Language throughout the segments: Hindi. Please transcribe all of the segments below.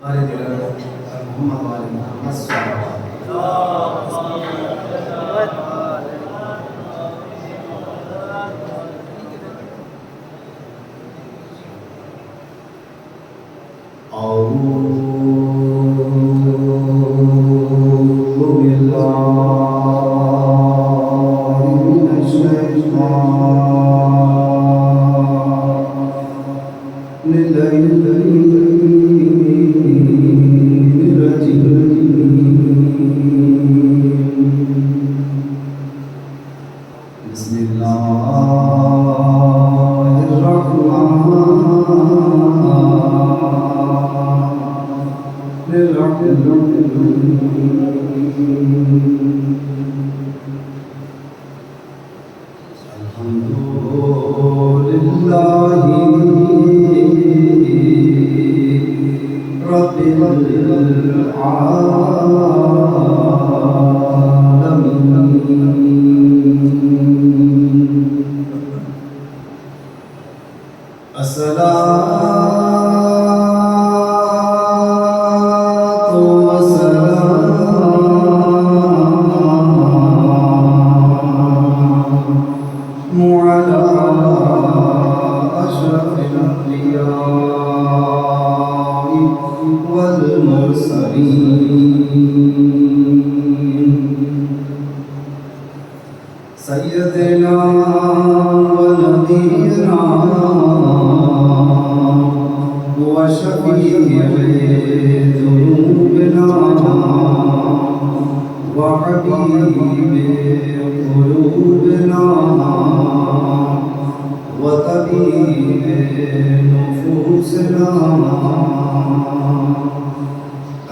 हमारे दिल मोहम्मद वाले मोहम्मद सैयदना व नबीना व शफीअ ज़ुनूबना व हबीब क़ुलूबना व तबीब नुफूसना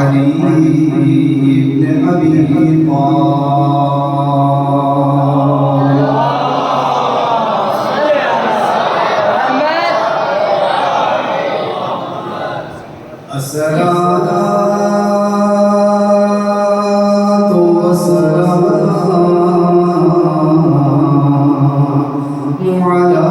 आज़म अली इब्न अबी तालिब अस्सलातु वस्सलामु अला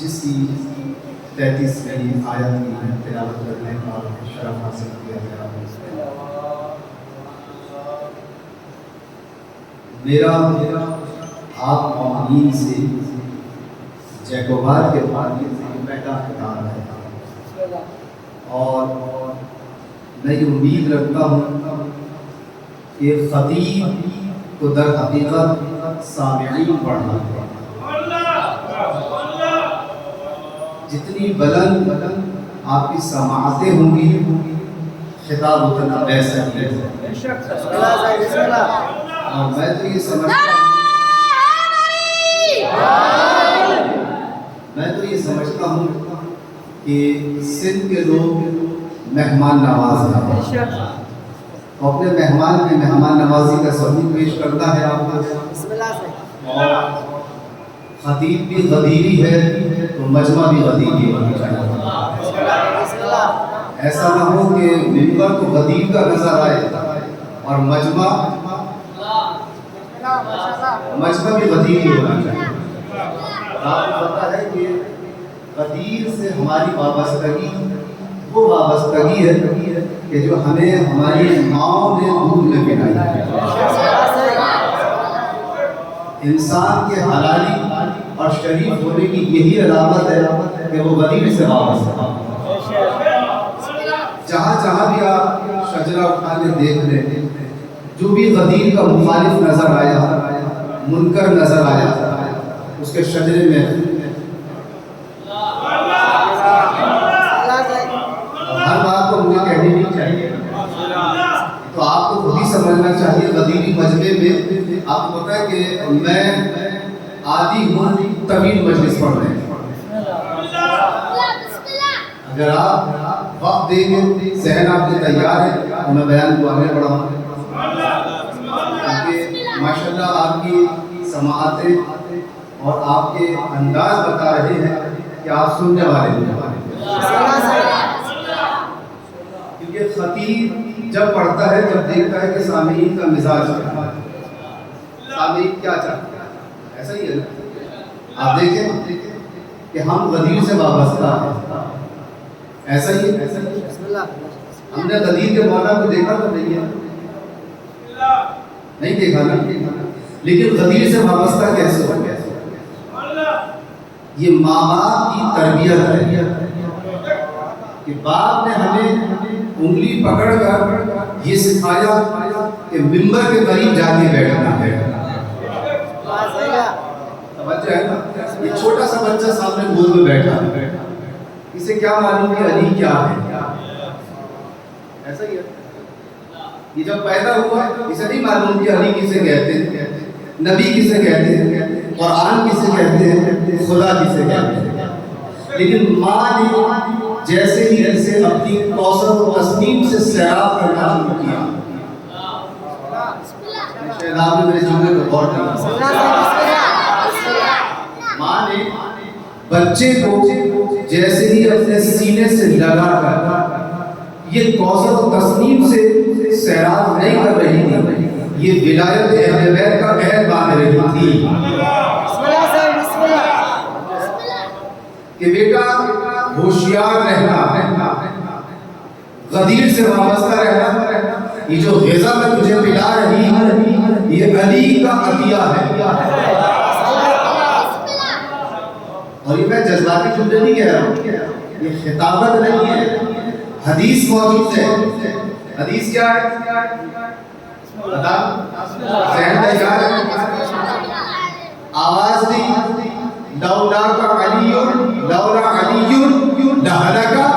जिसकी 33वीं आयत की तिलावत करने का शरफ हासिल किया गया। मेरा आप मौमीन से जैकोबार के पानी से पहला खिताब है और मैं ये उम्मीद रखता हूँ कि खतीब को दर हकीकत सामिईन पढ़ना है। जितनी बुलंद आपकी समाअतें होंगी खिताब उतना बेहतर है। और मैं तो ये समझता हूँ कि सिंध के लोग मेहमान नवाज हैं और अपने मेहमान की मेहमान नवाजी का सबूत पेश करता है आपको। और खतीब भी गदीरी है तो मजमा भी गदीरी होनी चाहिए। ऐसा ना हो कि मिंबर को गदीर का नजर आए और मजमा भी गदीरी होना चाहिए। आपको पता है कि गदीर से हमारी वाबस्तगी वो वाबस्तगी है कि जो हमें हमारी माँ ने दूध में पिलाई है। इंसान के हलाली और शरीफ होने की यही अलामत है कि वो गरीब से वाबस्ता है। जहाँ जहाँ भी आप शजरा उठाने देख लें, जो भी गदीर का मुखालिफ नजर आया, मुनकर नजर आया, उसके शजरे में हर बात को मुझे कहनी नहीं चाहिए, तो आपको खुद ही समझना चाहिए। गदीरी मजमे में आपको पता है कि मैं आदि हूँ तवील मजलिस पढ़ रहे हैं। अगर आप वक्त देंगे, सहन आपके तैयार है तो मैं बयान को आगे बढ़ाऊंगा, क्योंकि माशाल्लाह आपकी समाअतें और आपके अंदाज बता रहे हैं कि आप सुनने वाले हैं। क्योंकि खतीब जब पढ़ता है, जब देखता है कि सामीन का मिजाज क्या है, सामीन क्या चाहता है, ऐसा ही है ना। आप देखें कि हम गदीर से वाबस्ता हैं, ऐसा ही हमने गदीर के मौला को देखा तो नहीं है, नहीं देखा ना, लेकिन गदीर से वाबस्ता कैसे हो गया? ये माँ बाप की तरबियत है कि बाप ने हमें उंगली पकड़कर ये सिखाया कि मिंबर के करीब जाके बैठना है। बच्चा है ना, ये छोटा सा बच्चा सामने गोद में बैठा है, इसे क्या मालूम कि अली क्या है? ऐसा ही है। ये जब पैदा हुआ इसे नहीं मालूम कि अली किसे कहते हैं, नबी किसे कहते हैं, कुरान किसे कहते हैं, खुदा किसे कहते हैं। लेकिन माँ ने जैसे ही इसे अपनी कौसर और तस्नीम से सैराब करना शुरू किया, शायद मेरे जुमले को गौर किया, माँ ने बच्चे को जैसे ही अपने सीने से लगाकर ये कौसर और तस्नीम से सैराब नहीं कर रही थी, ये विलायत अहले बैत का अहद बांध रही थी कि बेटा होशियार रहना, गदीर से वाबस्ता रहना, ये जो ग़िज़ा मैं तुझे पिला रही ये अली का अतिया है। और ये मैं जज्बाती जुमले नहीं कह रहा हूँ, ये खिताबत नहीं है, हदीस मौजूद है। हदीस क्या है बता, ज़हन तैयार है, आवाज दी, लौला का अलीयुन, लौला अलीयुन लहलका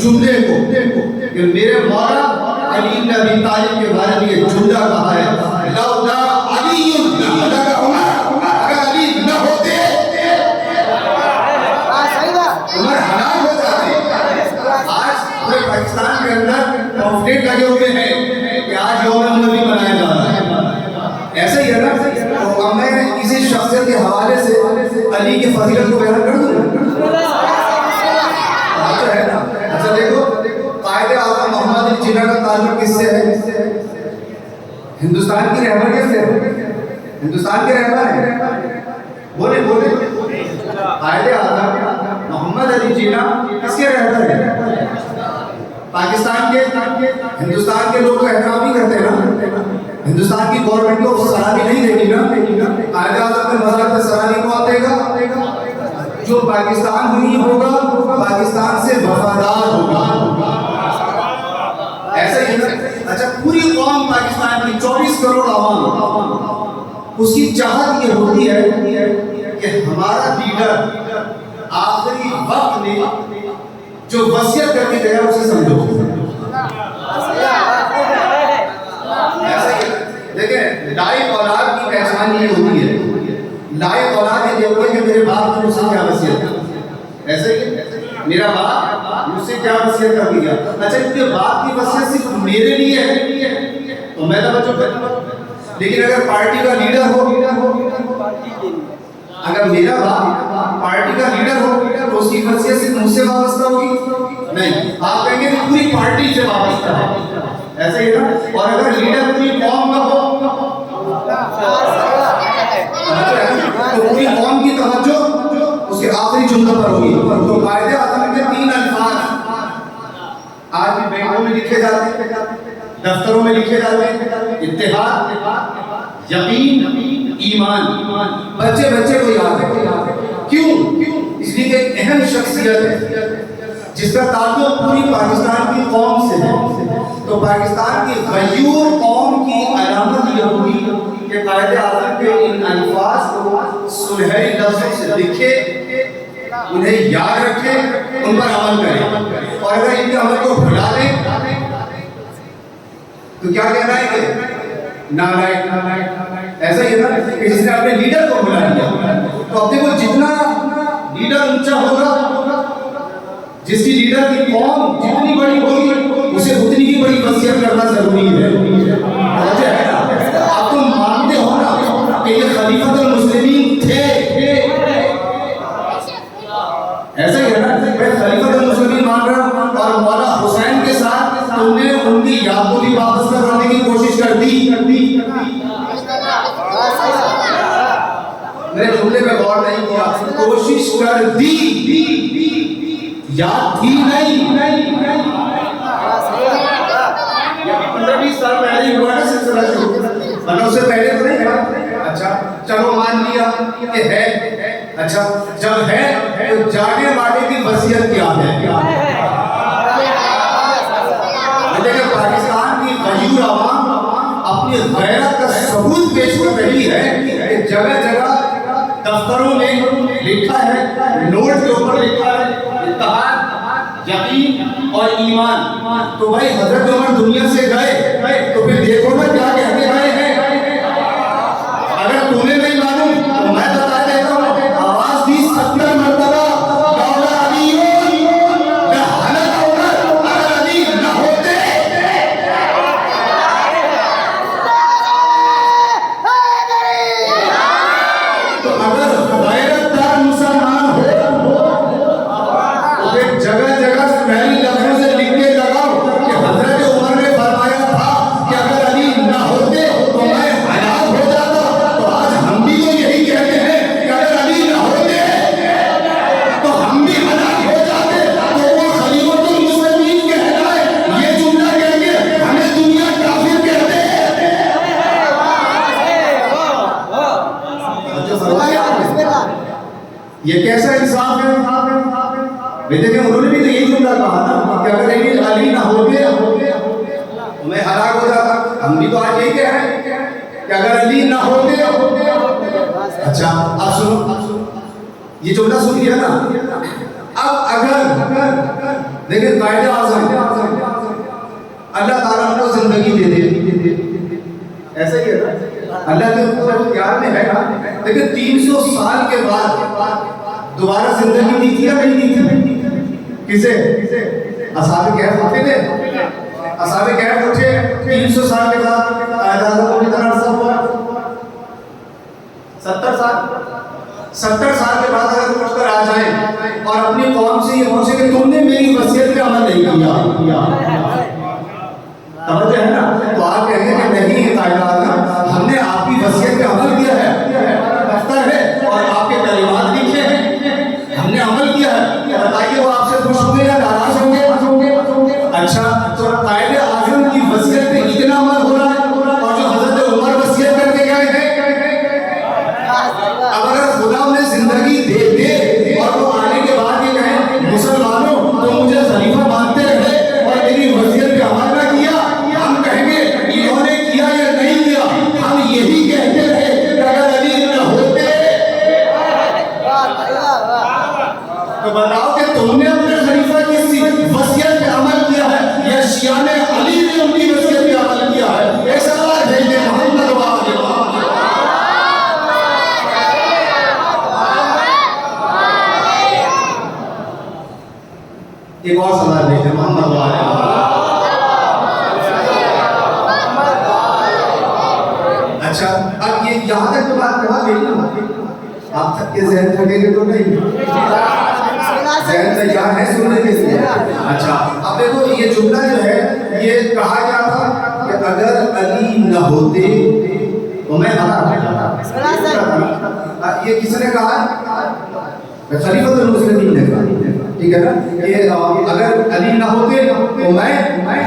जुमले को कि मेरे मौला अली ने अबी तालिब के बारे में ये जुमला कहा है, लौला अलीयुन लहलका उमर, अगर अली न होते उमर हलाक हो जाते। आज पूरे पाकिस्तान के अंदर पॉम्फलेट लगे हुए हैं कि आज यौम नबी मनाया जा रहा है, ऐसा ही है ना। तो अब मैं इसी शख्सियत के हवाले से अली की फजीलत को बयान कर दूं, है ना। अच्छा देखो, कायदे आज़म मोहम्मद अली जिन्ना का ताल्लुक किससे है? हिंदुस्तान की रहबर से, हिंदुस्तान के रहबर है, बोले बोले कायदे आज़म मोहम्मद अली जिन्ना किसके रहबर है? पाकिस्तान के, हिंदुस्तान के लोग एहतराम नहीं करते ना, हिंदुस्तान की गवर्नमेंट को सलामी नहीं देगी ना। कायदे आज़म के मज़हब पे सलामी कौन देगा? जो पाकिस्तान हुई होगा, पाकिस्तान से वफादार होगा, ऐसा ही है। अच्छा, पूरी कौम पाकिस्तान की 24 करोड़ आवाम, उसकी चाहत ये होती है कि हमारा लीडर आखिरी वक्त में जो वसीयत करके गया उसे समझो। ऐसा ही देखिए, लायक औलाद की पहचान ये होती है, लायक औलाद ये देखो कि मेरे बाप ने मुझसे क्या वसीयत की, ऐसे ही मेरा बाप मुझसे क्या वसीयत कर दिया। अच्छा, क्योंकि बाप की वसीयत सिर्फ मेरे लिए है तो मैं तवज्जो करूंगा, लेकिन अगर पार्टी का लीडर हो, अगर मेरा बाप पार्टी का लीडर हो तो उसकी वसीयत सिर्फ मुझसे वाबस्ता होगी? नहीं, आप कहेंगे कि पूरी पार्टी से वाबस्ता है, ऐसे ही ना। और अगर लीडर पूरी कौम का हो तो पूरी कौम की तवज्जो उसके आखिरी जुमले पर होगी। तो कायदे आज़म के 3 अल्फाज आज भी बैंकों में लिखे जाते हैं, दफ्तरों में लिखे जाते हैं, इत्तेहाद, यकीन, ईमान। बच्चे को याद है, क्यों? इसलिए एक अहम शख्सियत है, जिसका ताल्लुक पूरी पाकिस्तान की कौम से है। तो पाकिस्तान की गयूर कौम की अलामत यह होगी कि कायदे आज़म के इन अल्फाज को सुनहरी लफ्ज़ों से लिखे, उन्हें याद रखे, उन पर अमल करें। और अगर इनके अमल को भुला दें तो क्या कहना है कि नालायक। ऐसा ही है ना कि जिसने अपने लीडर को भुला दिया, तो अपने को जितना लीडर ऊंचा होगा, जिसकी लीडर की कौम जितनी बड़ी होगी, उसे उतनी ही बड़ी वसीयत करना जरूरी है। है ना? आप तो मानते हो ना कि ये खलीफतुल मुस्लिमीन थे, ऐसा ही है ना? मैं खलीफतुल मुस्लिमीन मान रहा हूं और मौला हुसैन के साथ तुमने उनकी याद को भी वापस करवाने की कोशिश कर दी। मेरे जुमले में गौर नहीं किया, कोशिश कर दी, याद थी नहीं। 15-20 साल पहले ही हुआ ना सिलसिला शुरू, वरना उससे पहले तो नहीं था। अच्छा चलो मान लिया कि है, अच्छा जब है तो जाने वाले की वसीयत क्या है? देखिए पाकिस्तान की गयूर आवाम अपनी गैरत का सबूत पेश कर रही है कि जगह जगह दफ्तरों में लिखा है, नोट के ऊपर लिखा है इत्तेहाद, यकीन और ईमान। तो भाई हजरत उमर दुनिया से गए तो फिर देखो ना क्या कहते गए हैं। अगर तुम्हें नहीं मालूम तो मैं बता देता हूँ, आवाज दी 70 मरतबा ये कैसा इंसाफ है? देखिए उन्होंने भी तो यही जुमला कहा ना कि अगर अली ना होते तो मैं हलाक हो जाता। हम भी तो आज यही कह रहे हैं कि अगर अली ना होते। अच्छा अब सुनो, ये जुमला सुन लिया ना। अब अगर देखिए कायदे आज़म अल्लाह ताला को जिंदगी दे दे, ऐसा ही है ना, अल्लाह के प्यार में है ना। देखिए 300 साल के बाद दोबारा जिंदगी दी थी या नहीं दी थी? किसे? असहाबे कहफ उठे थे, असहाबे कहफ उठे 300 साल के बाद को कितना अरसा हुआ? 70 साल के बाद अगर उठकर आ जाए और अपनी कौम से ये पूछे कि तुमने मेरी वसीयत पे अमल नहीं किया, समझते हैं ना? तो आप कहेंगे कि नहीं कायनात हमने आपकी वसीयत पे अमल किया है, दफ्तर है और आपके कलिमात लिखे हैं, हमने अमल किया है। बताइए वो आपसे खुश होंगे या नाराज होंगे? अच्छा तो कायदे आज़म की वसीयत पे इतना अमल हो रहा है और जो हजरत उमर वसीयत करके गए हैं, अब अगर खुदा उन्हें जिंदगी दे दे और वो आने के बाद ये कहें मुसलमानों तो मुझे खलीफा मानते रहे और मेरी वसीयत पे अमल ना किया, हम कहेंगे इन्होंने किया या नहीं किया? हम यही कहते रहे कि अगर अली न होते तो बताओ कि तुमने अपने खलीफा की वसीयत पे अमल किया है या शिया ने अली ने उनकी वसीयत पे अमल किया है? ऐसा सवाल भेजे मोहम्मद एक और सवाल भेजे मोहम्मद अच्छा अब ये यहाँ तक तो बात कहा गई ना, आप थक के ज़हन थकेंगे तो नहीं, ज़हन तैयार है सुनने के लिए। अच्छा अब देखो ये जुमला जो है ये कहा गया था कि अगर अली न होते तो मैं हलाक हो जाता। ये किसने कहा? खलीफतुल मुस्लिमीन ने कहा, ठीक है ना? ये अगर अली ना होते तो मैं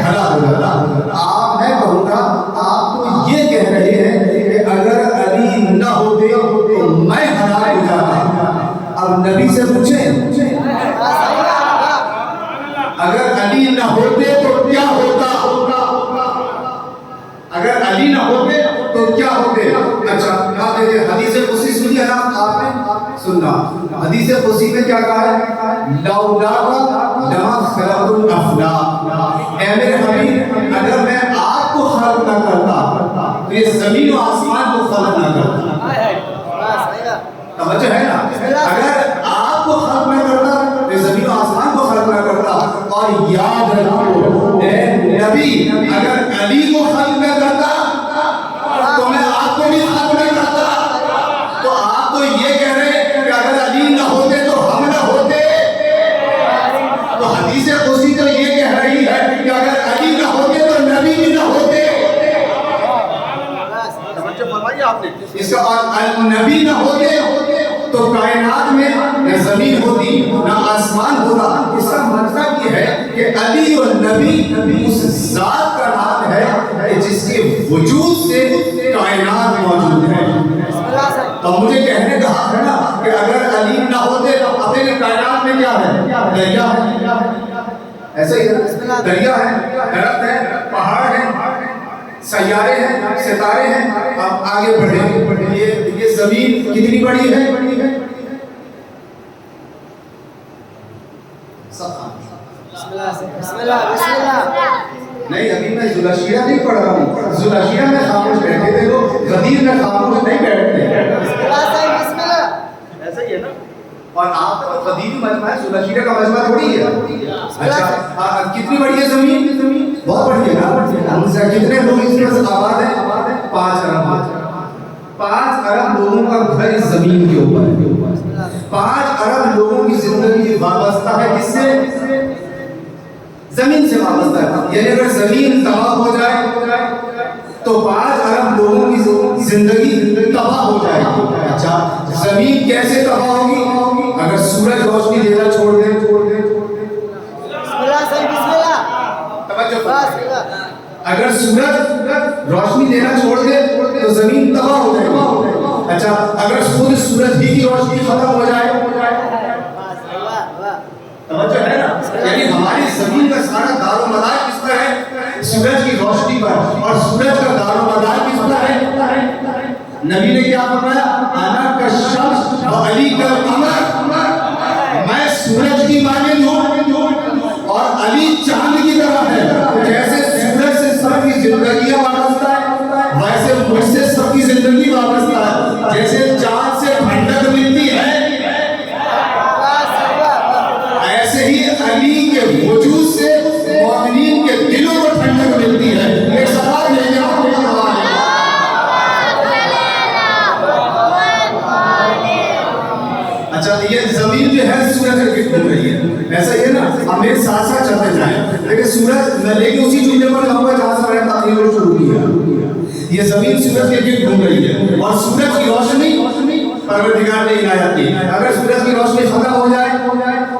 हलाक हो जाता। आप मैं कहूँगा आप तो ये कह रहे हैं कि अगर अली ना होते तो मैं हलाक हो जाता। अब नबी से पूछें अली ना होते तो क्या होते? अच्छा आप देखिए हदीस कुदसी सुनी है ना आपने? सुनना हदीस कुदसी में क्या कहा है? लौलाका लमा खलक़ुल अफ़लाक, ऐ मेरे हबीब अगर मैं आपको खल्क़ ना करता तो ये जमीन और आसमान को खल्क़ ना करता। समझ है ना? अगर आपको खल्क़ ना करता तो ये जमीन और आसमान को खल्क़ ना करता। और याद रखो ऐ नबी अगर अली को खल्क़ ना करता तो मैं आपको भी खल्क़ नहीं करता। तो आप तो ये कह रहे हैं कि अगर अली ना होते तो हम ना होते। तो हदीस कुदसी तो ये कह रही है कि अगर अली ना होते तो नबी भी ना होते। फरमाइए आपने इसका और नबी ना होते तो कायनात में न जमीन होती न आसमान होता। इसका मतलब ये है कि अली और नबी उस जात का नाम है जिसके वजूद से कायनात मौजूद है। तो मुझे कहने का हक है ना कि अगर अली ना होते तो अपने कायनात में क्या है? दरिया है, ऐसा ही है, दरिया है, दरख्त है, पहाड़ है, सैयारे हैं, सितारे हैं। अब आगे बढ़े, ये जमीन कितनी बड़ी है? नहीं अभी मैं जुलशिया नहीं पढ़ रहा हूँ। जुलशिया में खामोश बैठे थे लोग, गदीर में खामोश नहीं बैठते। ऐसा ही है ना? और आपका तो गदीर मजमा है, जुलशिया का मजमा थोड़ी है। अच्छा कितनी बड़ी है जमीन? बहुत बड़ी है ना? कितने लोग इसमें आबाद है? 5 अरब। 5 अरब लोगों का घर इस जमीन के ऊपर है। 5 अरब लोगों की जिंदगी वाबस्ता है किससे? जमीन से वाबस्ता है। यानी अगर जमीन तबाह हो जाए तो 5 अरब लोगों की जिंदगी तबाह हो जाएगी। अच्छा जमीन कैसे तबाह होगी? अगर सूरज रोशनी देना छोड़ दे, अगर सूरज रोशनी देना छोड़ दे तो जमीन तबाह हो जाएगी। अच्छा अगर खुद सूरज ही की रोशनी खत्म हो जाए, समझ है ना? यानी हमारी जमीन का सारा दारोमदार किस पर है? सूरज की रोशनी पर। और सूरज का दारोमदार किस पर है? नबी ने क्या फरमाया? अना का शम्स व अली का कमर, मैं सूरज की मानिंद हूं और अली चांद की तरह है। जैसे सूरज से सबकी जिंदगी वाबस्ता है वैसे मुझसे सबकी जिंदगी वाबस्ता है। जैसे चांद से ठंडक मिलती है ऐसे ही अली के वजूद से मोमिनीन के दिलों को ठंडक मिलती है। एक सवाल है अच्छा ये जमीन जो है सूरज के घूम रही है, ऐसा ही है ना? अब मेरे साथ साथ चलते जाए लेकिन सूरज मैं लेके उसी जुमले पर जाऊंगा जहां से मैंने तारीफ शुरू किया। ये जमीन सूरज के गिर्द घूम रही है और सूरज की रोशनी परवरदिगार ने इनायत की। अगर सूरज की रोशनी खत्म हो जाए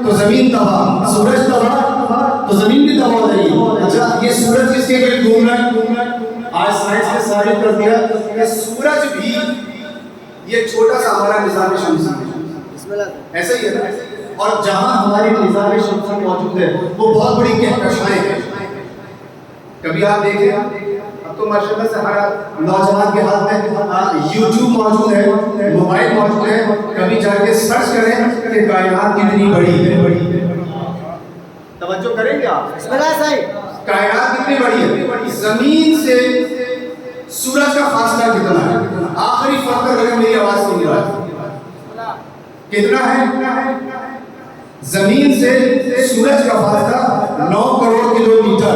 तो जमीन तबाह, सूरज तबाह तो जमीन भी तबाह हो जाएगी। अच्छा ये सूरज किसके गिर्द घूम रहा है? आज साइंस ने साबित कर दिया कि सूरज भी ये छोटा सा हमारा निज़ाम शम्सी है, ऐसा ही है ना? और जहां हमारी निज़ाम शम्सी मौजूद है वो बहुत बड़ी कहकशाएं हैं। कभी आप देखें अब तो माशाल्लाह से हमारा नौजवान के हाथ में यूट्यूब मौजूद है, मोबाइल मौजूद है। कभी जाके सर्च करें कि कायनात कितनी बड़ी है। तवज्जो करेंगे आप? कायनात कितनी बड़ी है? जमीन से सूरज का फासला कितना है? आखिरी फर्क अगर मेरी आवाज सुन रहा है कितना है? जमीन से सूरज का फासला 9 करोड़ किलोमीटर।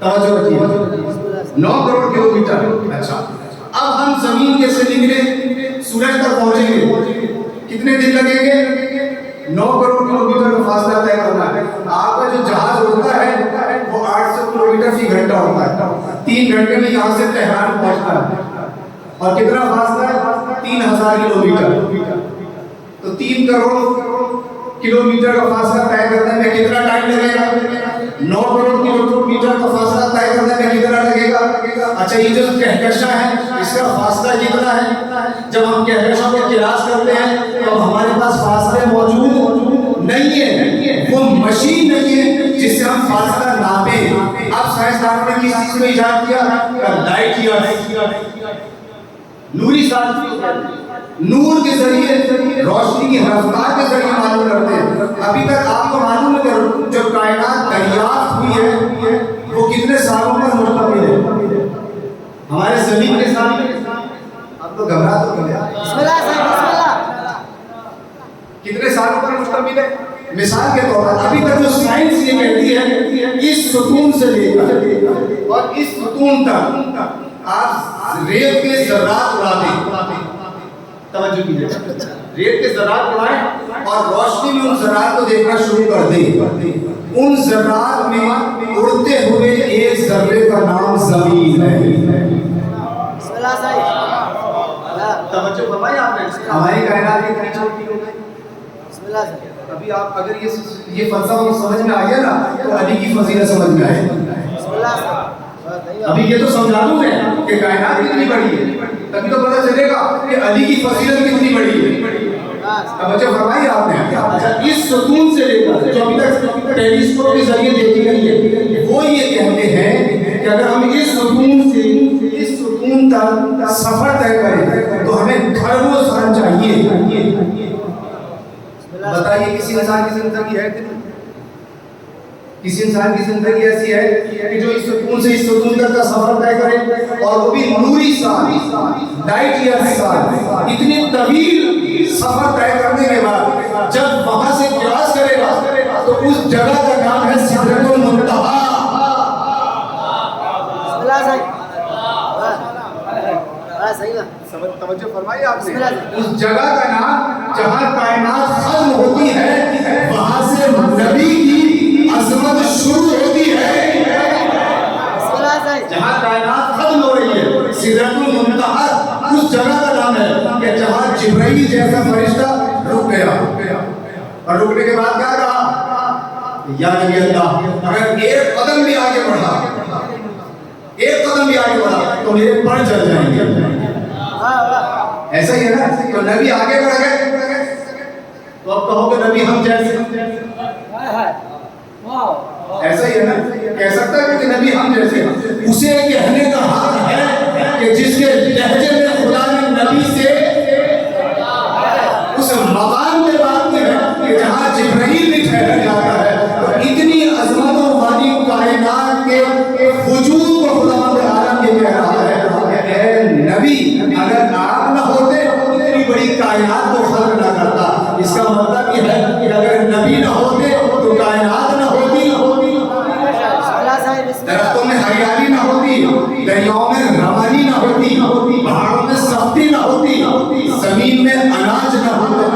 तवज्जो रखिए 9 करोड़ किलोमीटर। अच्छा अब हम जमीन के से निकले सूरज तक पहुंचेंगे कितने दिन लगेंगे? 9 करोड़ किलोमीटर का फासला तय करना है। आपका जो जहाज उड़ता है वो 800 किलोमीटर फी घंटा होता है। 3 घंटे में यहाँ से तेहरान पहुंचता है। और कितना फासला है? 3000 किलोमीटर। तो 3 करोड़ किलोमीटर का फासला तय करने में कितना टाइम लगेगा? 9 करोड़ किलोमीटर का फासला तय करने में कितना लगेगा? अच्छा ये जो कहकशा है इसका फासला कितना है? जब हम कहकशा को कियास करते हैं तो हमारे पास फासले मौजूद नहीं है। वो मशीन नहीं है जिससे हम फासला नापें। आप साइंसदानों ने किस चीज में इजाद किया? लाइट किया, नूरी साथ नूर के जरिए, रोशनी की रफ्तार के जरिए मालूम करते हैं। अभी तक आपको मालूम है कि जो कायनात दरियाफ्त हुई है वो कितने सालों पर मुश्तमिल है? हमारे जमीन के सामने आप तो घबरा तो गए, कितने सालों पर मुश्तमिल है? मिसाल के तौर पर अभी तक जो साइंस ये कहती है इस सुतून से लेकर और इस सुतून तक आप रेत के ज़र्रात उड़ा दें, तवज्जो कीजिए, रेत के ज़र्रात उड़ाएं और रोशनी में उन ज़र्रात को देखना शुरू कर दें। उन ज़र्रात में उड़ते हुए एक ज़र्रे का नाम ज़मीन है। तवज्जो फरमाइए आपने, हमारी कायनात कितनी छोटी हो गई। अभी आप अगर ये फलसफा समझ में आ गया ना तो अली की फजीलत समझ में आएगी। अभी ये तो समझा दूं मैं कि कायनात कितनी बड़ी है, तभी तो पता चलेगा कि अली की फजीलत कितनी बड़ी है। अब अच्छा फरमाइए आपने, अच्छा इस सुकून से लेकर जो अभी तक टेलीस्कोप के जरिए देखी गई है वो ये कहते हैं कि अगर हम इस सुकून से इस सुकून तक सफर तय करें तो हमें खरबों साल चाहिए। बताइए किसी इंसान की जिंदगी है कि किसी इंसान की जिंदगी ऐसी है कि जो इस सुकून से इस सुकून तक का सफर तय करे और वो भी नूरी साल, लाइट ईयर्स साल, इतनी तवील सफर तय करने के बाद जब वहां से क्रॉस करेगा तो उस जगह का नाम है सिदरतुल मुंतहा। तवज्जो फरमाइए आपने, उस जगह का नाम जहां कायनात खत्म होती है वहां से नबी की अजमत शुरू होती है। जहां कायनात खत्म हो रही है सिदरतुल मुंतहा उस जगह का नाम है कि जहां जिब्राइल जैसा फरिश्ता रुक गया और रुकने के बाद क्या कहा, या नबी अल्लाह अगर एक कदम भी आगे बढ़ा तो मेरे पर चल जाएंगे। ऐसा ही है ना, तो नबी आगे बढ़ गए तो अब कहोगे नबी हम जैसे, ऐसा ही है ना, कह सकता है कि नबी हम जैसे। उसे कहने का हक है कि जिसके लहजे में खुदा ने नबी से उस मकाम पे बात की है कि जहां जिब्राइल भी ठहर जाता है। तो इतनी अजमतों वाली कायनात के वजूद को खुदा आलम ये कह रहा है कि नबी अगर आप न होते इतनी बड़ी कायनात को खल्क ना करता। इसका मतलब ये है कि अगर नबी न होते तो कायनात न होती, दरख्तों में हरियाली न होती, दरियाओं में रवानी न होती, पहाड़ों में सख्ती न होती, जमीन में अनाज न होता।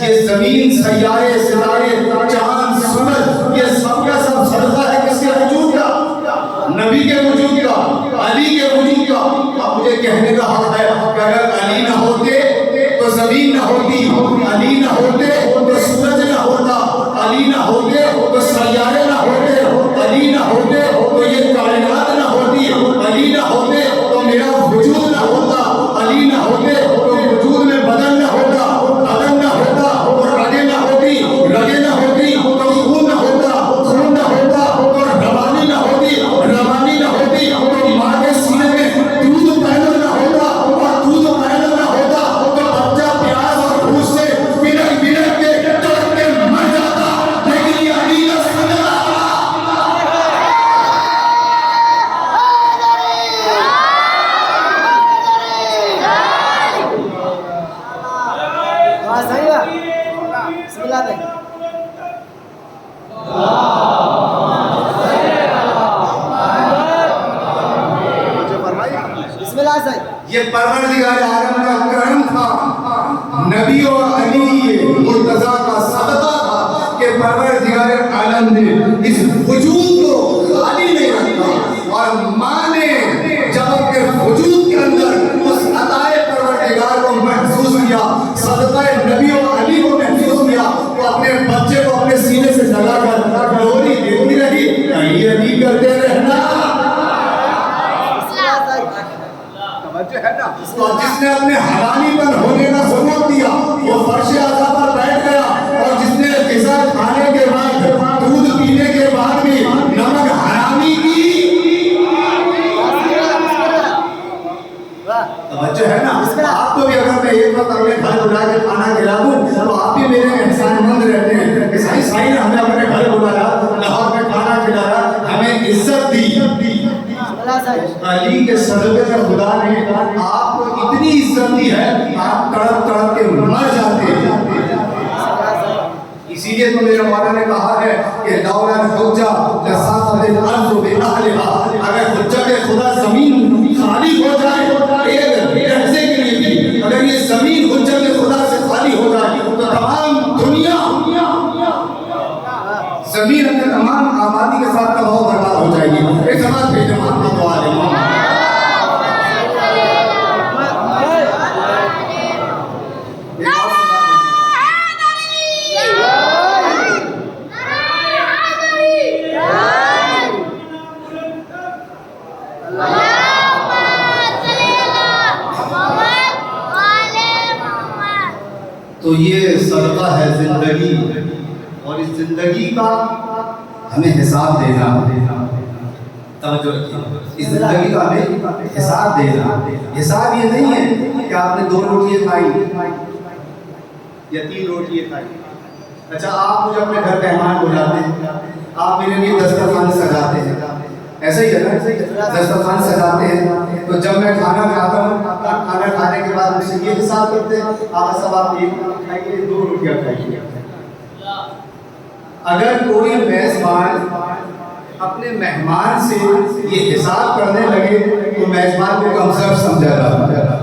ये जमीन, सैयारे, सितारे, चांद, सूरज, ये सब का सब सदका है किसके वजूद का? नबी के वजूद का, अली के वजूद का। अब मुझे कहने का हक है कि अगर अली न होते तो जमीन न होती, अली न होते तो सूरज न होता, अली न होते तो सैयारे न होते, अली न होते तो ये कायनात न होती, अली न होते तो मेरा वजूद न होता, अली न होते तो वजूद में बदन न होता, बदन न होता और रगे न होती, रगे न होती तो खून न होता, खून न होता और रवानी न होती, रवानी न होती तो माँ के सीने में दूध पैदा न होता और दूध पैदा न होता तो बच्चा प्यास और भूख से बिनक बिनक के तड़प के मर जाता। लेकिन ये अली का सदका ये परवरदिगार आलम का करम था, नबी और अली ये मुर्तजा का सदका था कि परवरदिगार आलम ने इस वजूद को खाली नहीं रखा और माँ ने जब अपने वजूद के अंदर उस अताए परवरदिगार को महसूस किया, सदका नबी और अली को महसूस किया, तो अपने बच्चे को अपने सीने से लगाकर लोरी देती रही, अली अली करते रहना। है ना, तो जिसने अपने हलालीपन होने का सबूत दिया वो फर्श आज़ा पर बैठ गया और जिसने ग़िज़ा खाने के बाद दूध पीने के बाद भी अली के सदक़े में खुदा ने आपको इतनी इज्जत दी है, आप तड़प तड़प के मर जाते हैं। इसीलिए तो मेरे मौला ने कहा है कि लौला हुज्जा लसाफ़तिल अर्ज़ बिअहलिहा, अगर हुज्जत खुदा जमीन खाली हो जाए एक लहज़े के लिए भी, अगर ये जमीन हुज्जत खुदा से खाली हो जाए तो तमाम दुनिया जमीन अपने तमाम आबादी के साथ तबाह बर्बाद हो जाएगी। एक समाज भेजे मोहम्मद वाले तो ये सदका है जिंदगी, और इस जिंदगी का हमें हिसाब देना। तवज्जो रखिए, इस जिंदगी का हमें हिसाब देना। हिसाब ये नहीं है कि आपने 2 रोटियां खाई या 3 रोटियां खाई। अच्छा, आप मुझे अपने घर मेहमान बुलाते हैं, आप मेरे लिए दस्तरखान सजाते हैं, ऐसे ही है ना, दस्तरखान सजाते हैं। तो जब मैं खाना खाता हूँ, खाना खाने के बाद मुझसे ये हिसाब करते हैं, आप सब आप 1 खाइए 2 रोटियां खाइए। अगर कोई मेजबान अपने मेहमान से ये हिसाब करने लगे तो मेजबान को कमजोर समझा जाता।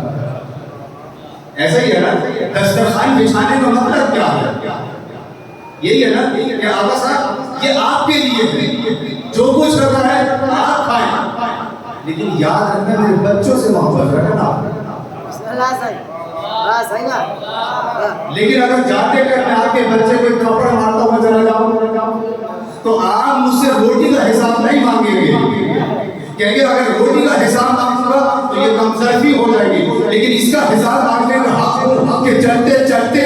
ऐसा ही है ना, दस्तरखान बिछाने का मतलब क्या है? यही है ना कि आका साहब ये आपके लिए है, जो कुछ कर रहा है आप खाएं, लेकिन याद रखना मेरे बच्चों से मोहब्बत रखना। लेकिन अगर जाते करके आपके बच्चे को थप्पड़ मारता हुआ चला जाओ तो आप मुझसे रोटी का हिसाब नहीं मांगेंगे, क्योंकि अगर रोटी का हिसाब मांगूंगा तो ये कमजोरी हो जाएगी। लेकिन इसका हिसाब मांगने का हक के चलते चलते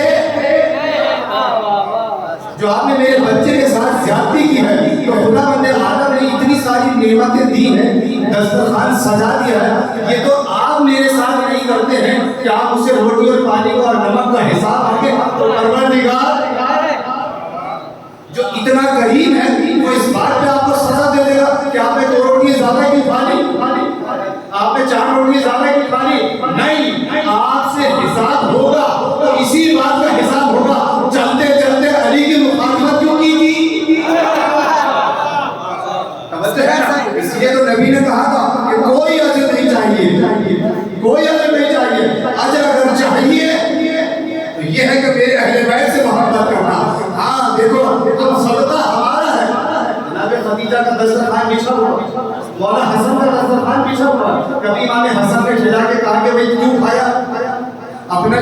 जो आपने मेरे बच्चे के साथ ज्यादती की है, तो खुदा बंदे आदम ने इतनी सारी नेमतें दी हैं, दस्तरखान सजा दिया है, ये तो आप मेरे साथ नहीं करते हैं कि आप मुझसे रोटी और पानी का और नमक का हिसाब आके तो परवरदिगार जो इतना करीम है वो इस बात पे आपको सजा दे देगा कि आपने 2 रोटियां ज्यादा की खाली, आपने 4 रोटियां ज्यादा की खाली। नहीं, आपसे हिसाब होगा तो इसी बात का हिसाब होगा, चलते चलते अली की मुखालफत क्यों की थी। इसलिए तो नबी ने कहा था कि कोई अजर नहीं चाहिए, कोई अजर नहीं चाहिए। अजर अगर चाहिए तो ये है कि मेरे अहले बैत से मोहब्बत करना। हाँ देखो, तो सदका हमारा है। जनाब खदीजा का दस्तरखान बिछा हुआ, मौला हसन का दस्तरखान बिछा हुआ। कभी इमाम हसन ने खिला के कहा कि भाई क्यों खाया? अपने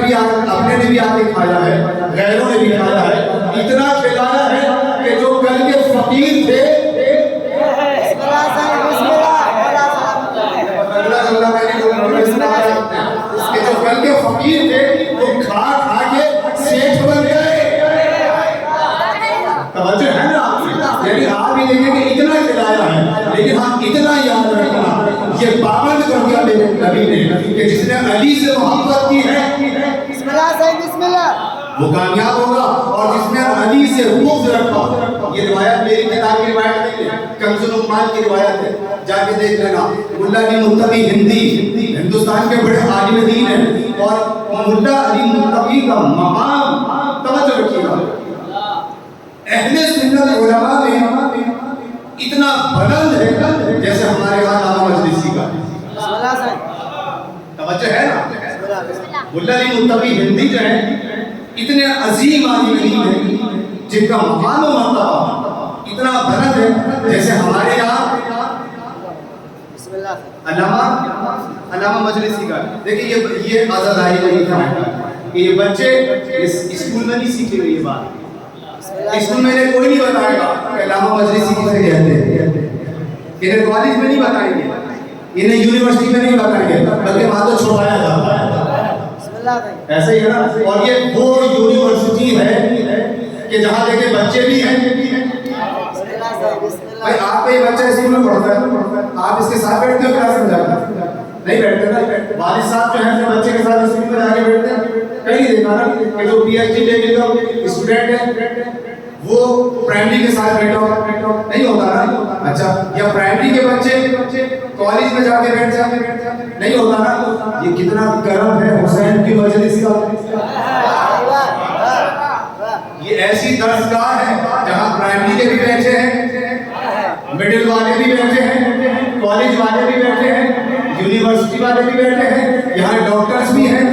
ने भी आके खाया है, गैरों ने भी खाया है, इतना खिलाया है कि जो कल के फकीर थे जो कल के फकीर थे वो खा खा के सेठ बन गए। तवज्जो है ना, यानी आप ही देखेंगे इतना खिलाया है, लेकिन हाँ इतना याद रखना, ये पाबंद कर दिया मेरे नबी ने कि जिसने अली से मोहब्बत की है वो कामयाब होगा, और जिसने अली से बुग़्ज़ रखा। ये रिवायत मेरी किताब की रिवायत नहीं है, कंज़ुल उम्माल की रिवायत है, जाके देख लेना। मुल्ला अली मुत्तकी हिंदुस्तान के बड़े आलिम दीन हैं, और मुल्ला अली मुत्तकी का मकाम तवज्जो रखिएगा, अहले सुन्नत उलमा में इतना बुलंद है जैसे हमारे यहाँ आला मजलिसी का। तवज्जो है ना, मुल्ला अली मुत्तकी हिंदी जो है इतने अजीम आलिम हैं जिनका मकाम और मर्तबा इतना बुलंद है जैसे हमारे यहाँ अल्लामा मजलिसी का। देखिए ये आज़ादारी नहीं था, ये बच्चे इस स्कूल में नहीं सीखे हुए। ये बात स्कूल में कोई नहीं बताएगा कि अल्लामा मजलिसी किसे कहते हैं, इन्हें कॉलेज में नहीं बताएंगे, इन्हें यूनिवर्सिटी में नहीं बताएंगे, बल्कि वहाँ तो छुपाया जाता है। ऐसे ही है ना, और ये वो यूनिवर्सिटी है कि जहाँ देखे बच्चे भी हैं। भाई आपका ये बच्चा स्कूल में पढ़ता है, आप इसके साथ बैठते हो क्लास में जाकर? नहीं बैठते ना। वालिद साहब जो है अपने बच्चे के साथ स्कूल में जाके बैठते हैं? कहीं देखा ना कि जो PhD लेवल का स्टूडेंट है वो प्राइमरी के साथ बैठा नहीं होता ना। अच्छा, या प्राइमरी के बच्चे कॉलेज में जाके बैठ जाते नहीं होता ना। ये कितना करम है हुसैन की मजलिस का। ये ऐसी दरसगाह है जहाँ प्राइमरी के भी बैठे हैं, मिडिल वाले भी बैठे हैं, कॉलेज वाले भी बैठे हैं, यूनिवर्सिटी वाले भी बैठे हैं, यहाँ डॉक्टर्स भी हैं,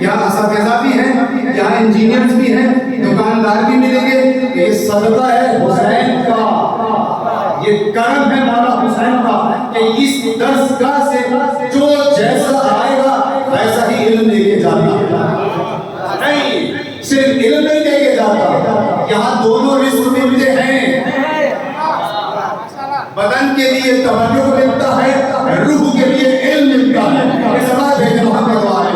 यहाँ असातिज़ा भी हैं, यहाँ इंजीनियर्स भी हैं, दुकानदार भी मिलेंगे। ये सदका है हुसैन का, ये करम है मौला हुसैन का कि इस दरसगाह से जो जैसा आएगा वैसा ही इल्म लेके जाता नहीं, सिर्फ इल्म नहीं लेके जाता, यहाँ दोनों रिस्क मिलते हैं। बदन के लिए तवज्जो मिलता है, रूह के लिए इल्म मिलता है। इस बात है मोहम्मद वाले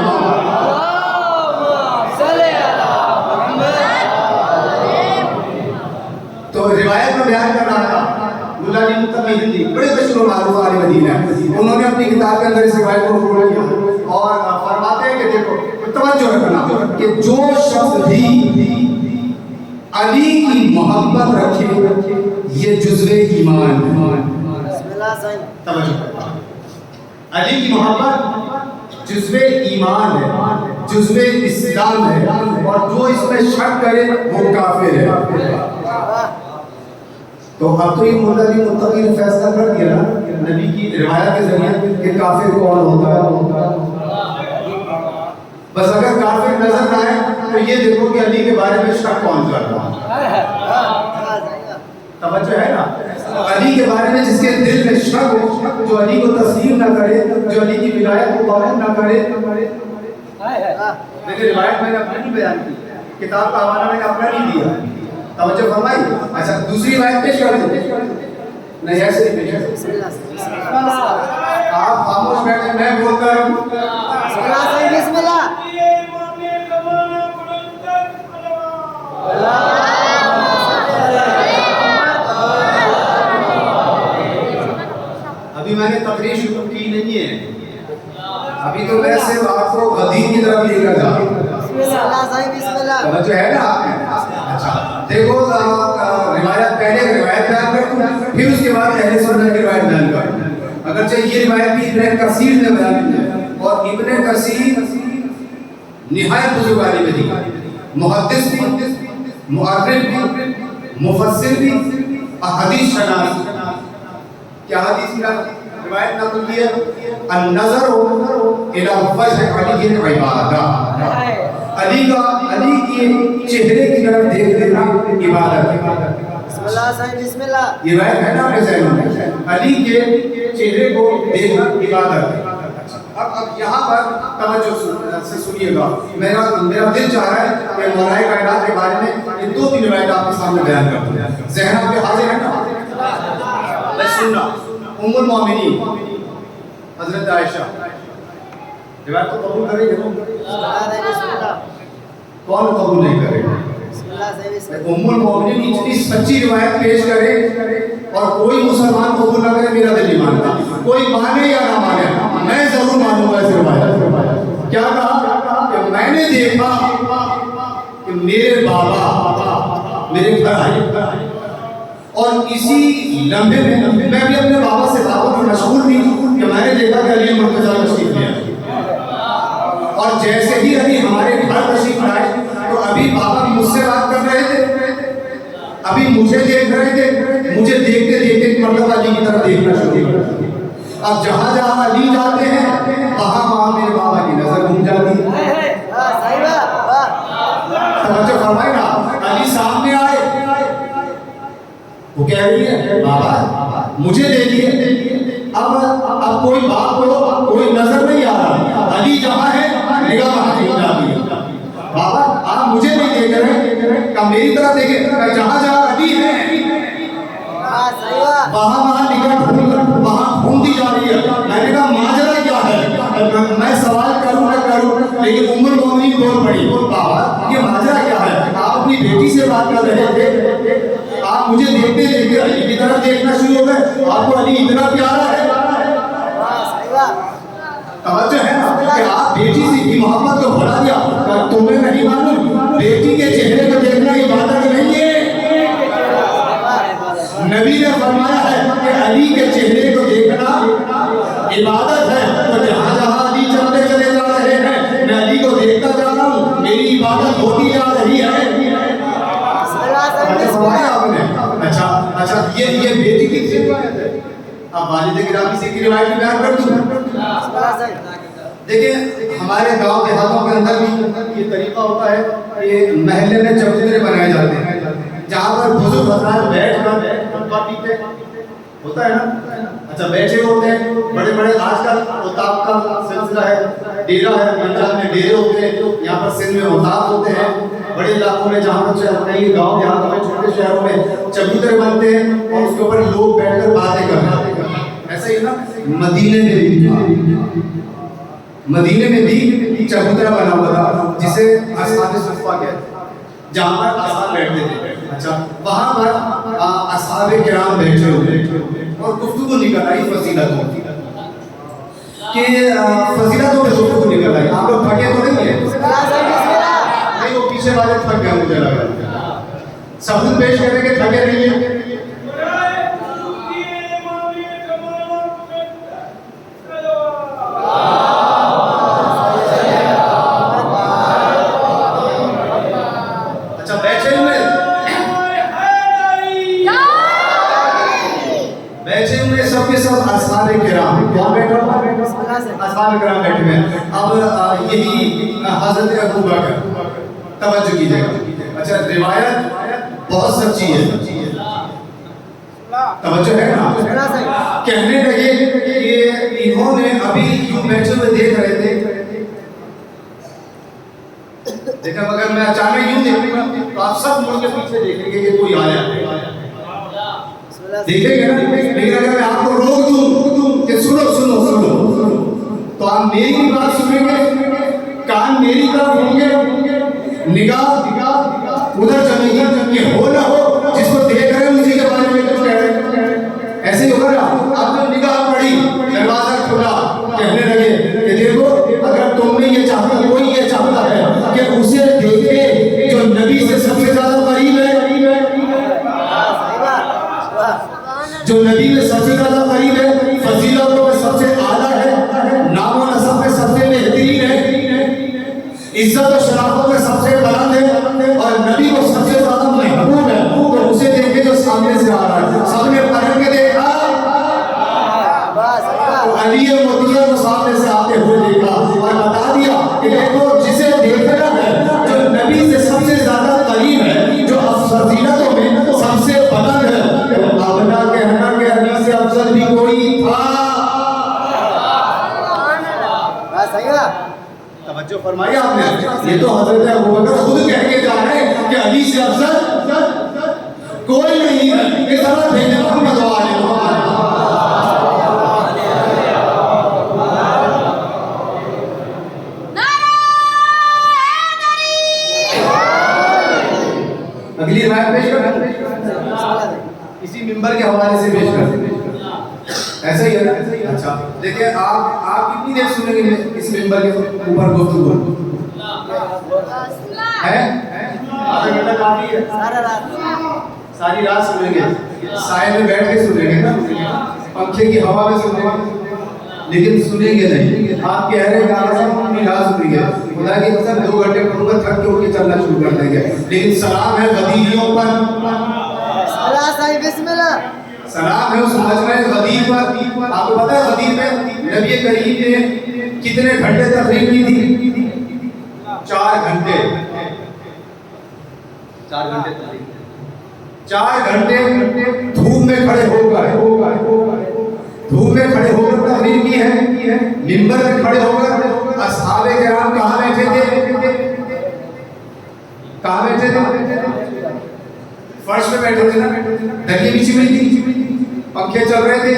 तो रिवायत में बयान कर रहा था मुल्ला अली मुत्तकी हिंदी, बड़े मशहूर मारूफ वाले मदीना, उन्होंने अपनी किताब के अंदर इस रिवायत को नकल किया और फरमाते हैं कि देखो तवज्जो रखना कि जो शख्स भी अली की मोहब्बत रखे ये जुज़्वे ईमान है। अली की मोहब्बत जुज़्वे ईमान है, जुज़्वे इस्लाम है, और जो इसमें शक करे वो काफिर है। तो अब तो ये मुल्ला अली मुत्तकी ने फैसला कर दिया ना नबी की रिवायत के जरिए कि काफिर कौन होता है। बस अगर काफिर नजर ना आए तो ये देखो कि अली के बारे में शक कौन कर रहा है। तवज्जो है ना, अली के बारे में जिसके दिल में शक हो, जो अली को तस्लीम ना करे, जो अली की विलायत को कबूल ना करे। लेकिन रिवायत मैंने अपनी नहीं बयान की, किताब का हवाला मैंने अपना नहीं दिया। तवज्जो फरमाई। अच्छा दूसरी रिवायत पेश कर दो, नहीं ऐसे नहीं पेश कर, आप खामोश बैठे, मैं बोलता रहूं। बिस्मिल्लाह। अभी मैंने तकरीर शुरू की नहीं है, अभी तो मैं सिर्फ आपको गदीर की तरफ लेकर जा रहा हूं। जो है ना, अच्छा देखो रिवायत, पहले रिवायत बयान करूं फिर उसके बाद अहले सुन्नत की रिवायत बयान करूं। अगर चाहिए ये रिवायत भी इब्न कसीर ने बयान की है, और इब्न कसीर निहायत बुजुर्ग आलिम थी, मुहद्दिस भी, मुअर्रिख भी, मुफस्सिर भी, हदीस शनास। क्या हदीस की रिवायत नकल की है? अन-नज़र इला वजह अली की इबादत, अली के चेहरे की तरफ देख लेना इबादत। बिस्मिल्लाह। ये रिवायत है ना आपके ज़हन में, अली के चेहरे को देखना इबादत। अब यहाँ पर तवज्जो से सुनिएगा, मेरा दिल चाह रहा है कि मौलाए कायनात के बारे में ये 2-3 रिवायत आपके सामने बयान कर दूं। ज़हन आपके हाजिर है ना? बस सुनना। उम्मुल मोमिनीन हज़रत आयशा, रिवायत को कबूल करेंगे? कौन कबूल नहीं करेगा? उम्मुल मोमिनीन इतनी सच्ची रिवायत पेश करे और कोई मुसलमान कबूल ना करे, मेरा दिल नहीं मानता। कोई माने या ना माने, मैं जरूर मानूंगा इस रिवायत। क्या कहा कि मैंने देखा कि मेरे बाबा मेरे घर आए और इसी लम्हे में मैं भी अपने बाबा से बाबा में मशहूर थी कि मैंने देखा कि अली मुर्तज़ा तशरीफ ले आए, और जैसे ही अली हमारे घर तशरीफ लाए तो अभी बाबा मुझसे बात कर रहे थे, अभी मुझे देख रहे थे, मुझे देखते देखते मतलब अली की तरफ देखना शुरू कर। अब जहाँ जहाँ अली जाते हैं वहाँ वहाँ मेरे बाबा की नजर घूम जाती है। समझो फरमाए ना, अली सामने आए, वो कह रही है बाबा मुझे देखिए। अब कोई बात को कोई नजर नहीं आ रहा, अली जहाँ है निगाह वहाँ कहीं जाती है। बाबा आप मुझे नहीं देख रहे, क्या मेरी तरफ देखें? जहाँ जहाँ अली है वहाँ वहाँ निकट वहाँ घूमती जा रही है। मैंने कहा माजरा क्या है? मैं सवाल करूँ न करूँ, लेकिन उम्मुल मोमिनीन बोल पड़ी, बाबा ये माजरा क्या है? आप अपनी बेटी से बात कर रहे थे, आप मुझे देखते देखते अली की तरफ देखना शुरू हो गए, आपको अली इतना प्यारा है। तवज्जो है ना कि आप बेटी से की मोहब्बत को भुला दिया। तुम्हें नहीं मालूम बेटी के चेहरे को देखना इबादत नहीं है। नबी ने फरमाया है कि अली के चेहरे को देखना इबादत है। तो जहां जहां अली चलते चले जा रहे हैं, मैं अली को देखता जा रहा हूं, मेरी इबादत होती जा रही है। आपने अच्छा ये बेटी की रिवायत है। अब वालिद गिरामी से की रिवायत बयान कर दूं। देखिए हमारे गांव देहातों के अंदर भी ये तरीका होता है कि महल्ले में चबूतरे बनाए जाते हैं, जहाँ पर बुजुर्ग हजरात बैठ कर पीते होता है ना। अच्छा बैठे होते हैं, बड़े बड़े आजकल औताब का सिलसिला है, डेरा है, पंजाब में डेरे होते हैं, यहाँ पर सिंध में औताब होते हैं, बड़े इलाकों में जहाँ पर कई गाँव देहातों में छोटे शहरों में चबूतरे बनते हैं और उसके ऊपर लोग बैठकर बातें करते हैं। ऐसा ही ना मदीने में भी था, मदीने में भी चबूतरा बना हुआ था जिसे असहाब सुफ़ा कहते हैं, जहाँ पर असहाब बैठते थे। अच्छा वहाँ पर असहाब किराम बैठे हुए और गुफ्तगू निकल आई फजीलतों की, कि फजीलतों में गुफ्तगू निकल आई। आप लोग थके तो नहीं है? नहीं, वो पीछे वाले थक गए मुझे लगा। सबूत पेश करने के थके नहीं है। अब यही हज़रत अबू बकर, तवज्जो कीजिएगा। अच्छा रिवायत बहुत सच्ची है, तवज्जो है ना। कहने लगे कि इन्होंने अभी यूं बैठे हुए देख रहे थे, देखा मगर मैं अचानक यूं देखूंगा तो आप सब मुड़ के पीछे देखेंगे कि कोई आया, देखेंगे ना। लेकिन अगर मैं आपको रोक दूं कि सुनो सुनो सुनो तो आप मेरी बात सुनेंगे, कान मेरी तरफ होंगे, निगाह उधर चलेगी कि हो ना हो जिसको देख रहे हैं उसी के बारे में कुछ कह रहे हैं। ऐसे ही होगा ना। अब जब निगाह पड़ी, दरवाजा खुला, कहने लगे कि देखो अगर तुमने ये चाहता, कोई ये चाहता है कि उसे देखे जो नबी से सबसे ज्यादा करीब है, जो नबी में सबसे ज्यादा करीब है, फजीलतों में सबसे आला है, नामो नसब में सबसे बेहतरीन है, इज्जत और शराफत में सबसे बुलंद है और नबी को सबसे ज्यादा महबूब है, तो उसे देखे जो सामने से आ रहा है। सबने पलट के देखा तो अली मोतिया को सामने से आते हुए देखा और बता दिया कि देखो जिसे देखना है, जो नबी से सबसे ज्यादा करीब है, जो फजीलतों में सबसे बुलंद है, अपना कहना कि अली से अफजल भी कोई था। तवज्जो फरमाई आपने। ये तो हजरत अबू बकर खुद कह के जा रहे हैं कि अली से अफजल कोई नहीं है। इस तरह भेजे मोहम्मद वाले अगली रिवायत पेश कर, इसी मिंबर के हवाले से पेश कर। ऐसा ही है ना। अच्छा देखिए आप कितनी देर सुनेंगे इस मिंबर के ऊपर गुफ्तगू है? आधा घंटा काफी है? सारी रात सुनेंगे, साए में बैठ के सुनेंगे ना, पंखे की हवा में सुनेंगे, लेकिन सुनेंगे नहीं। आप कह रहे हैं अपनी रात सुनेंगे, खुदा की कसम 2 घंटे पढ़ूंगा, थक के उठ के चलना शुरू कर देंगे। लेकिन सलाम है गदीरियों पर, सलाम है उस मजमे गदीर पर। आपको पता है गदीर में नबी करीम ने कितने घंटे तकरीर की थी? 4 घंटे। 4 घंटे धूप में खड़े होकर तकरीर की है। मिंबर में खड़े होकर असहाबे किराम कहाँ बैठे थे? फर्श पे बैठे थे ना, दरिया बिछी हुई थी, पंखे चल रहे थे?